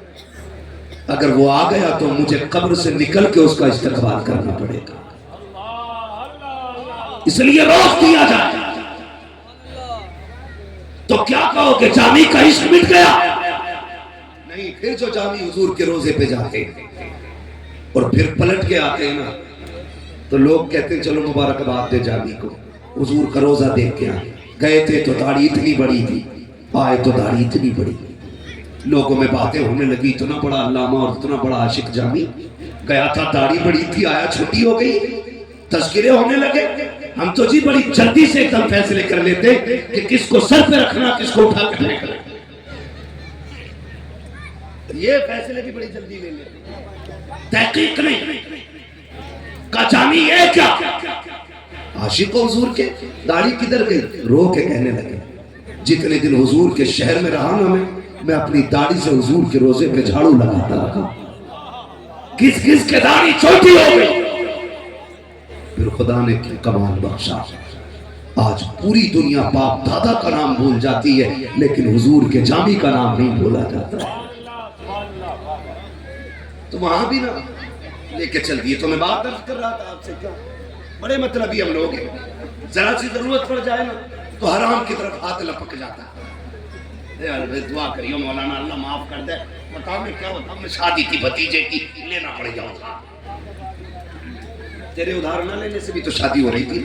اگر وہ آ گیا تو مجھے قبر سے نکل کے اس کا استقبال کرنا پڑے گا، اس لیے روک دیا جائے۔ تو کیا کہو کہ جامی کا عشق مٹ گیا؟ نہیں، پھر جو جامی حضور کے روزے پہ جاتے اور پھر پلٹ کے آتے ہیں نا تو لوگ کہتے ہیں چلو مبارکباد دے جامی کو، حضور کا روزہ دیکھ کے آئے۔ گئے تھے تو داڑھی اتنی بڑی تھی، آئے تو داڑھی اتنی بڑی تھی۔ لوگوں میں باتیں ہونے لگی اتنا بڑا علامہ اور اتنا بڑا عاشق جامی، گیا تھا داڑھی بڑی تھی، آیا چھوٹی ہو گئی۔ تذکرے ہونے لگے۔ ہم تو جی بڑی جلدی سے ایک دم فیصلے کر لیتے کہ کس کو سر پہ رکھنا، کس کو اٹھا کے رکھنا۔ یہ فیصلے بھی بڑی جلدی لے لیتے، تحقیق نہیں۔ کہا جامی یہ کیا؟ عاشق حضور کے داڑھی کدھر گئی؟ رو کے کہنے لگے جتنے دن حضور کے شہر میں رہا نا میں اپنی داڑھی سے حضور کے روزے پہ جھاڑو لگاتا رکھا، کس کس کے داڑھی چھوٹی ہو گئی۔ پھر خدا نے کمال بخشا، آج پوری دنیا باپ دادا کا نام بھول جاتی ہے لیکن حضور کے جامی کا نام نہیں بھولا جاتا۔ تو وہاں بھی نا لے کے چل دیے۔ تو میں بات درج کر رہا تھا آپ سے، کیا بڑے مطلبی ہم لوگ ہیں، ذرا سی ضرورت پڑ جائے نا تو حرام کی طرف ہاتھ لپک جاتا ہے۔ دعا کریو مولانا اللہ معاف کر دے، بتاؤ میں کیا بتاؤں، میں شادی کی بھتیجے کی لینا پڑ جاؤں گا۔ تیرے ادھار نہ لینے سے بھی تو شادی ہو رہی تھی۔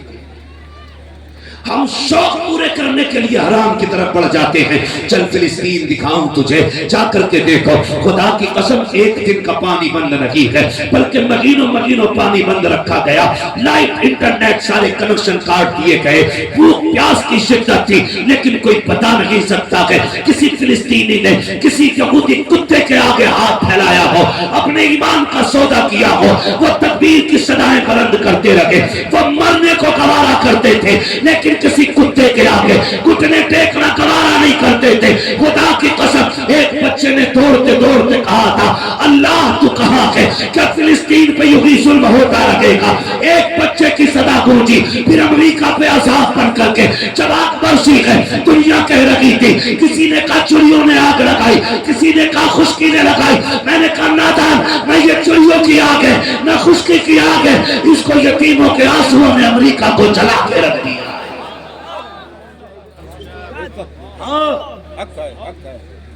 ہم شوق پورے کرنے کے لیے حرام کی طرف بڑھ جاتے ہیں۔ چل فلسطین دکھاؤں تجھے، جا کر کے دیکھو، خدا کی قسم ایک دن کا پانی بند نہیں ہے بلکہ مہینوں پانی بند رکھا گیا۔ لائٹ انٹرنیٹ سارے کنیکشن کاٹ دیے گئے، بھوک پیاس کی شدت تھی، لیکن کوئی بتا نہیں سکتا کہ کسی فلسطینی نے کسی یہودی کتے کے آگے ہاتھ پھیلایا ہو، اپنے ایمان کا سودا کیا ہو۔ وہ تکبیر کی صدائیں بلند کرتے رہے، وہ مرنے کو گوارا کرتے تھے لیکن کسی کتے کے آگے گھٹنے ٹیکنا گوارا نہیں کرتے تھے۔ خدا کی قسم ایک بچے نے دوڑتے کہا تھا اللہ تو کہاں ہے، کیا فلسطین پہ یوں ہی ظلم ہوتا رہے گا؟ ایک بچے کی صدا گونجی، پھر امریکہ پہ عذاب بن کر کے جب آگ برسی ہے دنیا کہہ رہی تھی، کسی نے کہا چڑیوں نے آگ لگائی، کسی نے کہا خشکی نے لگائی۔ میں نے کہا نادان، نہ یہ چڑیوں کی آگ ہے نہ خشکی کی آگ ہے، اس کو یتیموں کے آنسوؤں نے امریکہ کو جلا کے رکھ دیا۔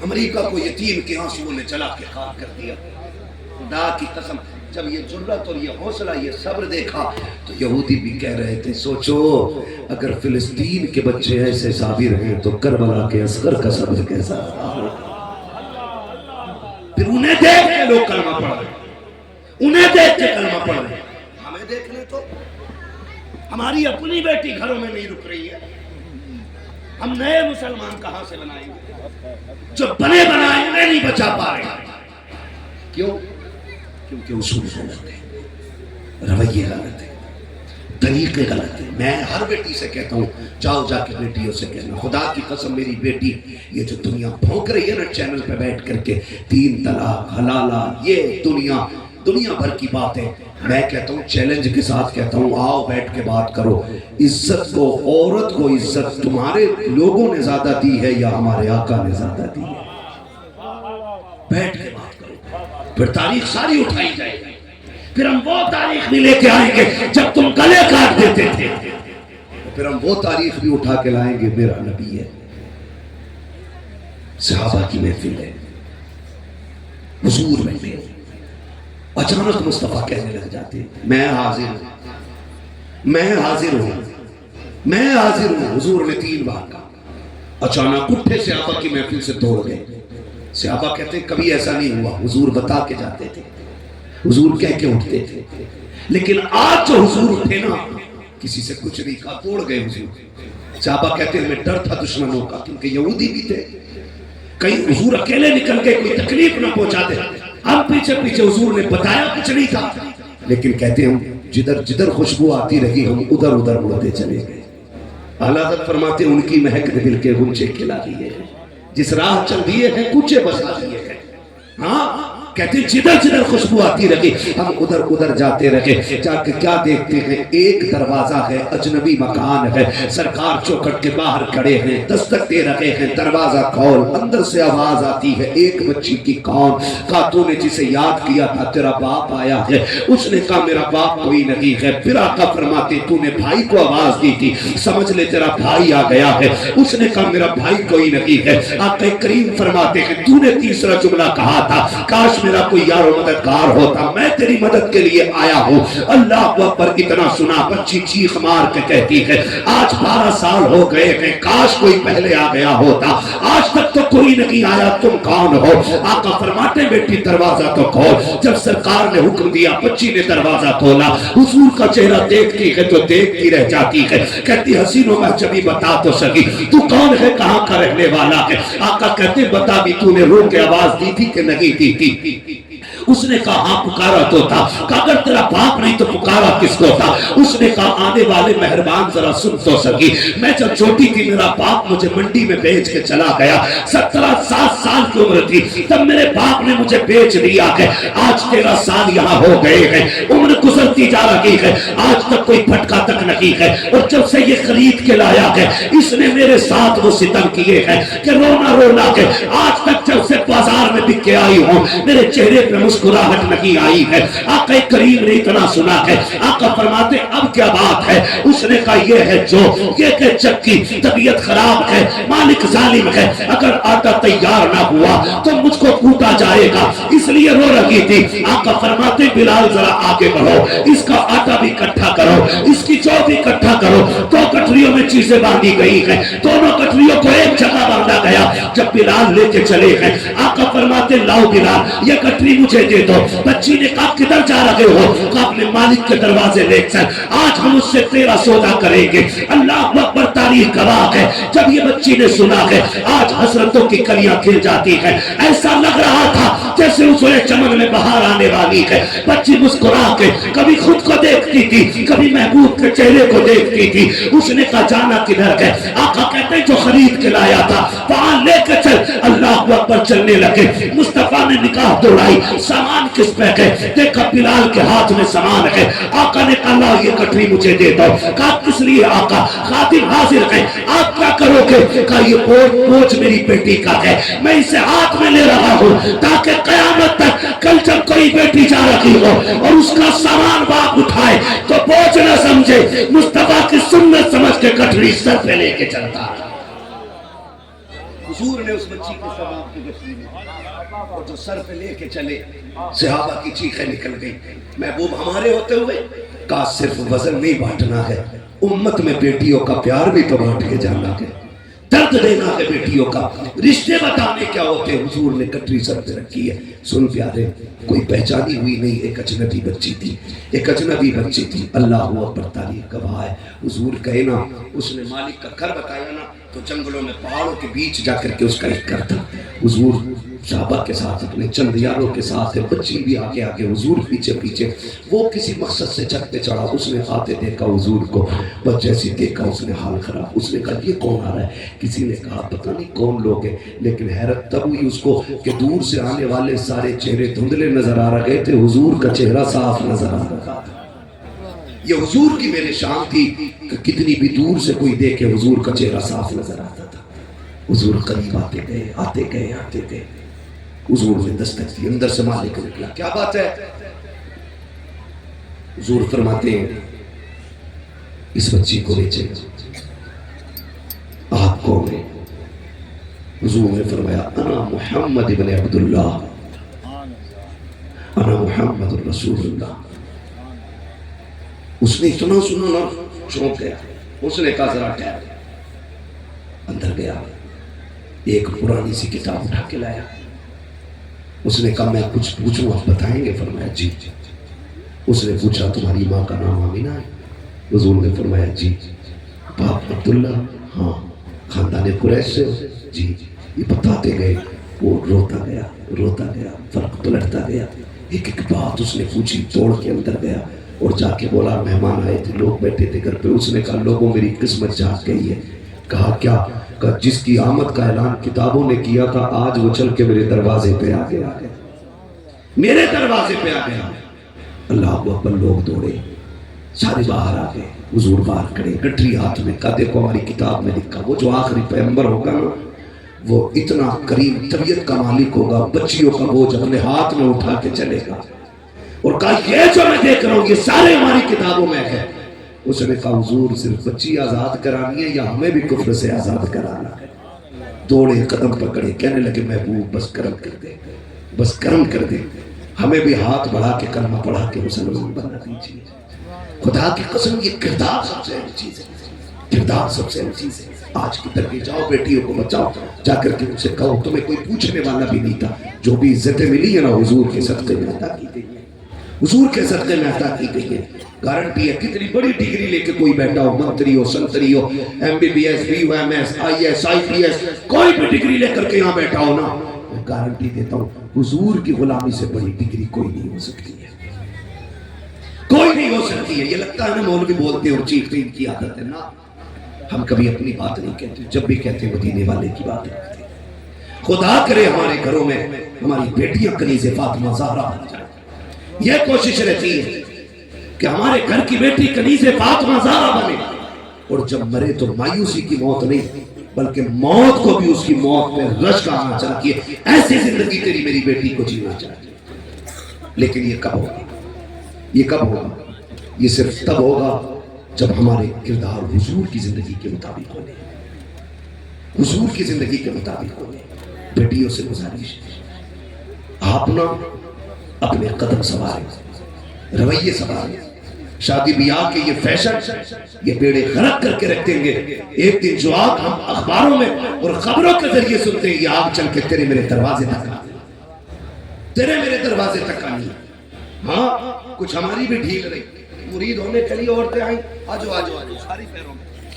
امریکہ کو یتیم کے آنسوؤں نے جلا کے خاک کر دیا۔ خدا کی قسم جب یہ جرأت اور یہ حوصلہ یہ صبر دیکھا تو یہودی بھی کہہ رہے تھے سوچو اگر فلسطین کے بچے ایسے صابر ہیں تو کربلا کے اصغر کا صبر کیسا ہوگا۔ پھر انہیں دیکھ کے لوگ کلمہ پڑھ رہے، انہیں دیکھ کے کلمہ پڑھ رہے، ہمیں دیکھنے تو ہماری اپنی بیٹی گھروں میں نہیں رک رہی ہے۔ ہم نئے مسلمان کہاں سے بنائیں گے؟ جو بنے بنائے انہیں نہیں بچا پا رہے۔ کیوں؟ کیونکہ اصول غلط ہے، رویے غلط ہے، طریقے غلط ہے۔ میں ہر بیٹی سے کہتا ہوں جاؤ جا کے بیٹیوں سے کہنا خدا کی قسم میری بیٹی یہ جو دنیا بھونک رہی ہے نا چینل پہ بیٹھ کر کے 3 طلاق حلالہ یہ دنیا بھر کی بات ہے، میں کہتا ہوں چیلنج کے ساتھ کہتا ہوں آؤ بیٹھ کے بات کرو۔ عزت کو عورت کو عزت تمہارے لوگوں نے زیادہ دی ہے یا ہمارے آقا نے زیادہ دی ہے؟ بیٹھ کے بات کرو، پھر تاریخ ساری اٹھائی جائے گی، پھر ہم وہ تاریخ بھی لے کے آئیں گے جب تم گلے کاٹ دیتے تھے، پھر ہم وہ تاریخ بھی اٹھا کے لائیں گے میرا نبی ہے، صحابہ کی محفل ہے، حضور میں اچانک مصطفیٰ کہنے لگ جاتے میں حاضر ہوں، میں حاضر ہوں، میں حاضر ہوں۔ حضور نے 3 بار کہا، اچانک اٹھے صحابہ کی محفل سے دوڑ گئے۔ صحابہ کہتے ہیں کبھی ایسا نہیں ہوا، حضور بتا کے جاتے تھے، حضور کہہ کے اٹھتے تھے۔ لیکن آج جو حضور اٹھے نا کسی سے کچھ نہیں کہا, توڑ گئے حضور. صحابہ کہتے ہیں ہمیں ڈر تھا دشمنوں کا کیونکہ یہودی بھی تھے, کہیں حضور اکیلے نکل گئے کوئی تکلیف نہ پہنچا دے. ہم پیچھے پیچھے حضور نے بتایا کچھ نہیں تھا, لیکن کہتے ہیں ہم جدھر جدھر خوشبو آتی رہی ہم ادھر ادھر اڑتے چلے گئے. اعلیٰ حضرت فرماتے ہیں ان کی مہک نے دل کے غنچے کھلا دیے ہیں, جس راہ چل دیے ہیں کوچے بسا دیے ہیں. ہاں کہتے ہیں جدھر جدھر خوشبو آتی رہی ہم ادھر ادھر جاتے رہے. جا کے کیا دیکھتے ہیں, ایک دروازہ ہے, اجنبی مکان ہے, سرکار چوکھٹ کے باہر کھڑے ہیں, دستک دے رہے ہیں, دروازہ کھول. اندر سے آواز آتی ہے ایک بچی کی, کون؟ کہا تو نے جسے یاد کیا تھا تیرا باپ آیا ہے. اس نے کہا میرا باپ کوئی نہیں ہے. پھر آقا فرماتے تو نے بھائی کو آواز دی تھی, سمجھ لے تیرا بھائی آ گیا ہے. اس نے کہا میرا بھائی کوئی نہیں ہے. آقا کریم فرماتے ہیں تو نے تیسرا جملہ کہا تھا کاش میرا کوئی یار و مددگار ہوتا, میں تیری مدد کے لیے آیا ہوں. اللہ اکبر. اتنا سنا بچی چیخ مار کے کہتی ہے آج 12 سال ہو گئے ہیں, کاش کوئی پہلے آ گیا ہوتا, آج تک تو کوئی نہیں آیا, تم کون ہو؟ آقا فرماتے بیٹی دروازہ تو کھول. جب سرکار نے حکم دیا بچی نے دروازہ کھولا. حضور کا چہرہ دیکھتی ہے تو دیکھتی رہ جاتی ہے, کہتی حسین و محجبی بتا تو سکی تو کون ہے, کہاں کا رہنے والا ہے؟ آقا کہتے بتا بھی تو نے رو کے آواز دی تھی کہ نہیں دی تھی؟ اس نے کہا ہاں پکارا تو تھا. کہا اگر تیرا باپ نہیں تو پکارا کس کو تھا؟ اس نے کہا آنے والے مہربان ذرا سن تو سکی, میں جب چھوٹی تھی میرا باپ مجھے منڈی میں بیچ کے چلا گیا. 17 سال کی عمر تھی تب میرے باپ نے مجھے بیچ دیا ہے. آج 13 سال یہاں ہو گئے ہیں, عمر گزرتی جا رہی ہے, آج تک کوئی پھٹکا تک نہیں ہے. اور جب سے یہ خرید کے لایا ہے اس نے میرے ساتھ وہ ستم کیے ہیں کہ رونا رونا ہے. آج تک جب سے بازار میں بک کے آئی ہوں میرے چہرے پہ مسکراہٹ نہیں آئی ہے. آقا کریم نے اتنا سنا ہے. آقا فرماتے اب کیا بات ہے؟ اس نے کہا یہ ہے جو یہ کہ چکی طبیعت خراب ہے, مالک ظالم ہے, اگر آٹا تیار نہ ہوا تو مجھ کو کوٹا جائے گا, اس لیے رو رہی تھی. آقا فرماتے بلال ذرا آگے بڑھو, اس کا آٹا بھی اکٹھا کرو, اس کی جو بھی اکٹھا کرو. 2 کٹریوں میں چیزیں باندھی گئی ہیں, دونوں کٹریوں کو ایک جگہ باندھا گیا. جب بلال لے کے چلے ہیں آقا فرماتے لاؤ بلال یہ کٹری مجھے دے دو. بچی نے کہا کدھر جا رہے ہو؟ کہا اپنے مالک کے دروازے لے چل, آج ہم اس سے تیرا سودا کریں گے. اللہ اکبر. تاریخ گواہ ہے جب یہ بچی نے سنا ہے آج حسرتوں کی کلیاں کھل جاتی ہیں. ایسا لگ رہا تھا جیسے اس چمن میں بہار آنے والی ہے. بچی مسکرا کے کبھی خود کو دیکھتی تھی کبھی محبوب کے چہرے کو دیکھتی تھی. اس نے کہا جانا کدھر ہے؟ آقا کہتے جو خرید کے لایا تھا وہاں لے کے چل. اللہ اکبر. چلنے لگے. مصطفیٰ نے نکاح دوڑائی, سامان کس پہ ہے؟ دیکھا بلال کے ہاتھ میں سامان ہے. آقا نے کہا لا یہ کٹری مجھے دے دو. کہا کس لیے آقا؟ خادم حاضر ہے, آپ کیا کرو گے؟ کہا یہ بوجھ میری بیٹی کا ہے, میں اسے ہاتھ میں لے رہا ہوں تاکہ قیامت تک کل جب کوئی بیٹی جا رہی ہو اور اس کا سامان باپ اٹھائے تو بوجھ نہ سمجھے. مصطفیٰ کی سنت سمجھ کے کٹری سر پہ لے کے چلتا. حضور نے اس بچی کو ثواب کی گٹری میں اور جو سر پہ لے کے چلے صحابہ کی چیخیں نکل گئی. محبوب ہمارے ہوتے ہوئے کہا صرف وزن نہیں بانٹنا ہے, امت میں بیٹیوں کا پیار بھی تو بانٹ کے جانا ہے, درد دینا ہے بیٹیوں کا, رشتے بتانے کیا ہوتے ہیں. حضور نے کٹری سر پہ رکھی ہے. سن پیارے کوئی پہچانی ہوئی نہیں, ایک اجنبی بچی تھی, ایک اجنبی بچی تھی. اللہ اکبر. تاریخ گواہ ہے. حضور کہے نا اس نے مالک کا گھر بتایا نا تو جنگلوں میں پہاڑوں کے بیچ جا کر کے اس کا ایک گھر تھا. حضور صحابہ کے ساتھ اپنے چند یاروں کے ساتھ, بچی بھی آگے آگے, حضور پیچھے پیچھے. وہ کسی مقصد سے چھت پہ چڑھا, اس نے آتے دیکھا حضور کو, بس جیسے دیکھا اس نے حال خراب. اس نے کہا یہ کون آ رہا ہے؟ کسی نے کہا پتہ نہیں کون لوگ ہیں, لیکن حیرت تب ہوئی اس کو کہ دور سے آنے والے سارے چہرے دھندلے نظر آ رہے تھے, حضور کا چہرہ صاف نظر آ رہا تھا. یہ حضور کی میرے شان تھی کہ کتنی بھی دور سے کوئی دیکھے حضور کا چہرہ صاف نظر آتا تھا. حضور قریب آتے گئے آتے گئے آتے گئے. حضور نے دستک دی, اندر سے مالک نکلا. کیا بات ہے؟ حضور فرماتے ہیں اس بچی کو بیچے. آپ کون ہیں؟ حضور نے فرمایا انا محمد ابن عبداللہ, انا محمد رسول اللہ. اس نے اتنا سنا نا چونک گیا. اس نے کہا ذرا ٹھہر. اندر گیا, ایک پرانی سی کتاب اٹھا کے لایا. اس نے کہا میں کچھ پوچھوں آپ بتائیں گے؟ فرمایا جی. اس نے پوچھا تمہاری ماں کا نام آمینہ ہے؟ حضور نے فرمایا جی. باپ عبداللہ؟ ہاں. خاندان قریش سے ہو؟ جی. یہ بتاتے گئے، وہ روتا گیا، فرق پلٹتا گیا. ایک ایک بات اس نے پوچھی، توڑ کے اندر گیا اور جا کے بولا مہمان آئے تھے، لوگ بیٹھے تھے گھر پہ. اس نے کہا لوگوں میری قسمت جاگ گئی ہے. کہا کیا؟ کہا جس کی آمد کا اعلان کتابوں نے کیا تھا آج وہ چل کے میرے دروازے پہ آ گیا، میرے دروازے پہ آ گیا. اللہ اکبر. لوگ دوڑے، سارے باہر آ گئے. حضور باہر کھڑے، گٹری ہاتھ میں. کہا دیکھو ہماری کتاب میں لکھا وہ جو آخری پیغمبر ہوگا نا وہ اتنا کریم طبیعت کا مالک ہوگا، بچیوں کا بوجھ اپنے ہاتھ میں اٹھا کے چلے گا. اور کہا یہ جو میں دیکھ رہا ہوں یہ سارے ہماری کتابوں میں ہے. اس نے کہا حضور صرف بچی آزاد کرانی ہے یا ہمیں بھی کفر سے آزاد کرانا ہے؟ دوڑے، قدم پکڑے، کہنے لگے محبوب بس کرم کر دے، بس کرم کر دے، ہمیں بھی ہاتھ بڑھا کے کلمہ پڑھا کے مسلمان بنا دیجیے. خدا کی قسم یہ کردار سب سے اہم چیز ہے، کردار سب سے اہم چیز ہے. آج کی تربیت، جاؤ بیٹیوں کو بچاؤ، جا کر کے ان سے کہو تمہیں کوئی پوچھنے والا بھی نہیں تھا. جو بھی عزتیں ملی ہیں نا حضور کے صدقے میں عطا کی گئی ہیں، حضور کے صدقے میں عطا کی گئی ہیں. گارنٹی ہے کتنی بڑی ڈگری لے کے کوئی بیٹھا ہو، منتری ہو، سنتری ہو، M B B S, B O M S, I S, I P S, کوئی بھی ڈگری لے کر کے یہاں بیٹھا ہو نا، میں گارنٹی دیتا ہوں حضور کی غلامی سے بڑی ڈگری کوئی نہیں ہو سکتی ہے، کوئی نہیں ہو سکتی ہے. یہ لگتا ہے نا مولوی بولتے ہیں اور چیختے ان کی عادت ہے نا. ہم کبھی اپنی بات نہیں کہتے، جب بھی کہتے ہیں مدینے والے کی بات کرتے ہیں. خدا کرے ہمارے گھروں میں ہماری بیٹیاں کنیز فاطمہ زہرا بن جائیں. یہ کوشش رہتی ہے کہ ہمارے گھر کی بیٹی کنیز فاطمہ زہرا بنے، اور جب مرے تو مایوسی کی موت نہیں بلکہ موت کو بھی اس کی موت پہ رشک آنا چاہیے. ایسی زندگی تیری میری بیٹی کو جینا چاہیے. لیکن یہ کب ہوگا؟ یہ کب ہوگا؟ یہ صرف تب ہوگا جب ہمارے کردار حضور کی زندگی کے مطابق ہونے، حضور کی زندگی کے مطابق ہونے. بیٹیوں سے گزارش آپ نہ اپنے قدم سنواریں، رویے سنواریں. شادی بیاہ کے یہ فیشن، یہ بیڑے غرق کر کے رکھ دیں گے. ایک دن جو آگ ہم اخباروں میں اور خبروں کے ذریعے سنتے ہیں، یہ آگ چل کے تیرے میرے دروازے تک آ، تیرے میرے دروازے تک آنی. ہاں کچھ ہماری بھی ڈھیل رہی، مرید ہونے کے لیے عورتیں آئیں، آجو آجو آجو ساری پیروں میں،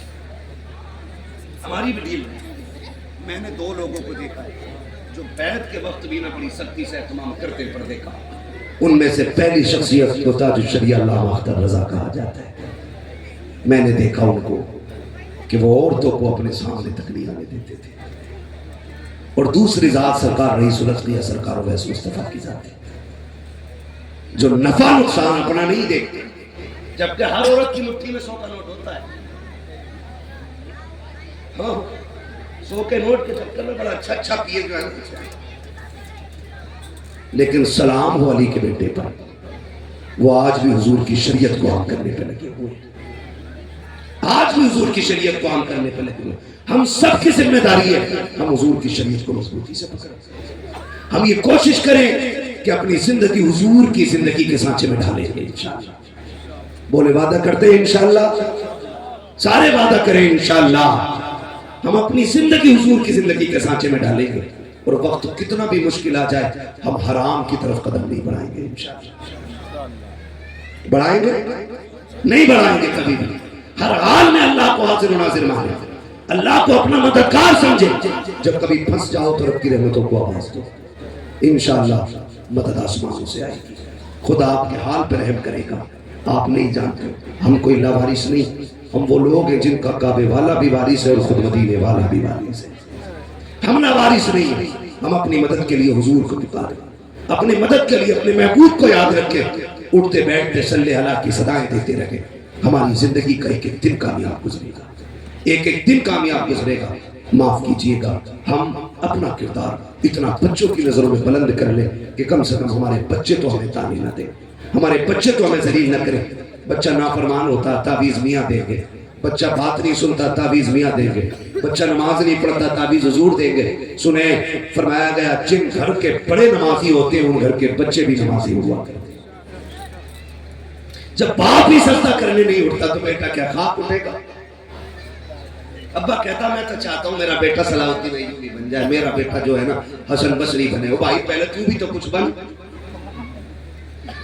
ہماری بھی ڈھیل رہی. میں نے 2 لوگوں کو دیکھا ہے جو بیعت کے وقت بھی نہ بڑی سختی سے اہتمام کرتے پردے کا. ان میں سے پہلی شخصیت کو تاج الشریعہ علامہ اختر رضا کہا جاتا ہے. میں نے دیکھا ان کو کہ وہ عورتوں کو اپنے سامنے تک نہیں آنے دیتے تھے. اور دوسری ذات سرکار رئیس الانبیاء سرکار اویس مصطفیٰ کی ذات ہے جو نفع نقصان اپنا نہیں دیکھتے، جبکہ ہر عورت کی مٹھی میں 100 کا نوٹ ہوتا ہے. ہاں 100 کے نوٹ کے چکر میں بڑا اچھا پیے جو ہے. لیکن سلام ہو علی کے بیٹے پر، وہ آج بھی حضور کی شریعت کو عام کرنے پہ لگے ہوئے، آج بھی حضور کی شریعت کو عام کرنے پہ لگے ہوئے. ہم سب کی ذمہ داری ہے ہم حضور کی شریعت کو مضبوطی سے پکڑیں. ہم یہ کوشش کریں کہ اپنی زندگی حضور کی زندگی کے سانچے میں ڈھالیں گے انشاءاللہ. بولے وعدہ کرتے ہیں انشاءاللہ، سارے وعدہ کریں انشاءاللہ. ہم اپنی زندگی حضور کی زندگی کے سانچے میں ڈالیں گے، اور وقت کتنا بھی مشکل آ جائے ہم حرام کی طرف قدم نہیں بڑھائیں گے انشاءاللہ. بڑھائیں گے نہیں؟ بڑھائیں گے کبھی بھی. ہر حال میں اللہ کو حاضر و ناظر مانے، اللہ کو اپنا مددگار سمجھے. جب کبھی پھنس جاؤ تو رب کی رحمتوں کو آواز دو، انشاءاللہ مدد آسمانوں سے آئے گی. خدا آپ کے حال پر رحم کرے گا. آپ نہیں جانتے، ہم کوئی لاوارث نہیں، ہم وہ لوگ ہیں جن کا کعبے والا بھی وارث ہے اور خود مدینے والا بھی وارث ہے. ہم نہ وارث نہیں ہیں. ہم اپنی مدد کے لیے حضور کو پکاریں، اپنی مدد کے لیے اپنے محبوب کو یاد رکھیں، اٹھتے بیٹھتے صلی اللہ کی صدائیں دیتے رہیں. ہماری زندگی کا ایک ایک دن کامیاب گزرے گا، ایک ایک دن کامیاب گزرے گا. معاف کیجئے گا، ہم اپنا کردار اتنا بچوں کی نظروں میں بلند کر لیں کہ کم سے کم ہمارے بچے تو ہمیں تعلیم نہ دیں، ہمارے بچے تو ہمیں ذلیل نہ کریں. بچہ نافرمان ہوتا تعویذ میاں دیں گے، بچہ بات نہیں سنتا تعویذ میاں دیں گے، بچہ نماز نہیں پڑھتا تعویذ حضور دیں گے. سنیں فرمایا گیا جن گھر کے بڑے نمازی ہوتے ہیں ان گھر کے بچے بھی نمازی ہوا کرتے ہیں. جب باپ ہی سجدہ کرنے نہیں اٹھتا تو بیٹا کیا خاک اٹھے گا؟ ابا کہتا میں تو چاہتا ہوں میرا بیٹا صلاح الدین ایوبی بن جائے، میرا بیٹا جو ہے نا حسن بصری بنے. وہ بھائی پہلے تو بھی تو کچھ بن،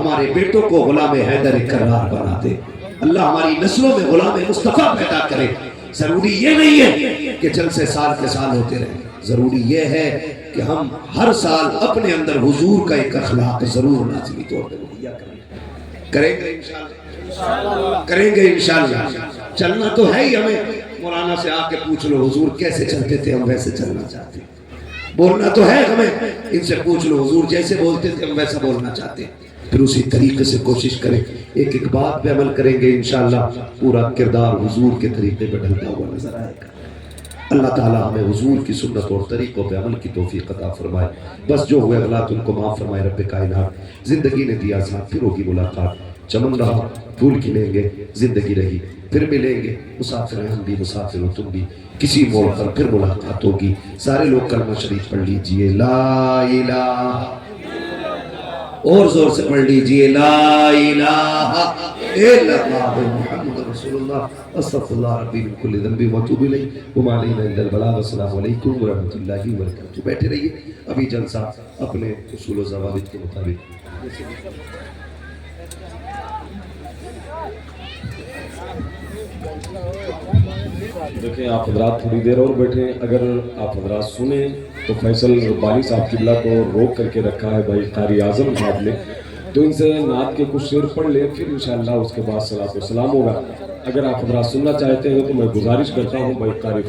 ہمارے بیٹوں کو غلام حیدر کرار بنا دے اللہ ہماری نسلوں میں غلام مصطفیٰ پیدا کرے ضروری یہ نہیں ہے کہ جلسے سال کے سال ہوتے رہیں ضروری یہ ہے کہ ہم ہر سال اپنے اندر حضور کا ایک اخلاق ضرور لازمی طور پہ مہیا کریں گے انشاءاللہ کریں گے انشاءاللہ چلنا تو ہے ہی ہمیں مولانا سے آ کے پوچھ لو حضور کیسے چلتے تھے ہم ویسے چلنا چاہتے ہیں بولنا تو ہے ہمیں ان سے پوچھ لو حضور جیسے بولتے تھے ہم ویسا بولنا چاہتے ہیں پھر اسی طریقے سے کوشش کریں ایک ایک بات پہ عمل کریں گے انشاءاللہ پورا کردار حضور کے طریقے پہ ڈھلتا ہوا نظر آئے گا اللہ تعالیٰ ہمیں حضور کی سنت اور طریقوں پہ عمل کی توفیق عطا فرمائے بس جو ہوئے غلط ان کو معاف فرمائے رب کائنات زندگی نے دیا ساتھ پھر ہوگی ملاقات چمن رہا پھول کھلیں گے زندگی رہی پھر ملیں گے مسافر ہم بھی مسافر ہو تم بھی کسی موڑ پر پھر ملاقات ہوگی سارے لوگ کلمہ شریف پڑھ لیجئے لا الہ اور زور سے پڑھ لیجئے لا الہ الا اللہ محمد رسول اللہ استغفر اللہ ربی من کل ذنب واتوب الیہ وما علینا الا البلاغ السلام علیکم ورحمۃ اللہ وبرکاتہ بیٹھے رہیے ابھی جلسہ اپنے اصول و ضوابط کے مطابق دیکھیں آپ حضرات تھوڑی دیر اور بیٹھیں اگر آپ حضرات سنیں تو فیصل بانی صاحب قبلہ کو روک کر کے رکھا ہے بھائی قاری اعظم صاحب نے تو ان سے نعت کے کچھ شعر پڑھ لیں پھر انشاءاللہ اس کے بعد صلاۃ و سلام ہوگا اگر آپ حضرات سننا چاہتے ہیں تو میں گزارش کرتا ہوں بھائی قاری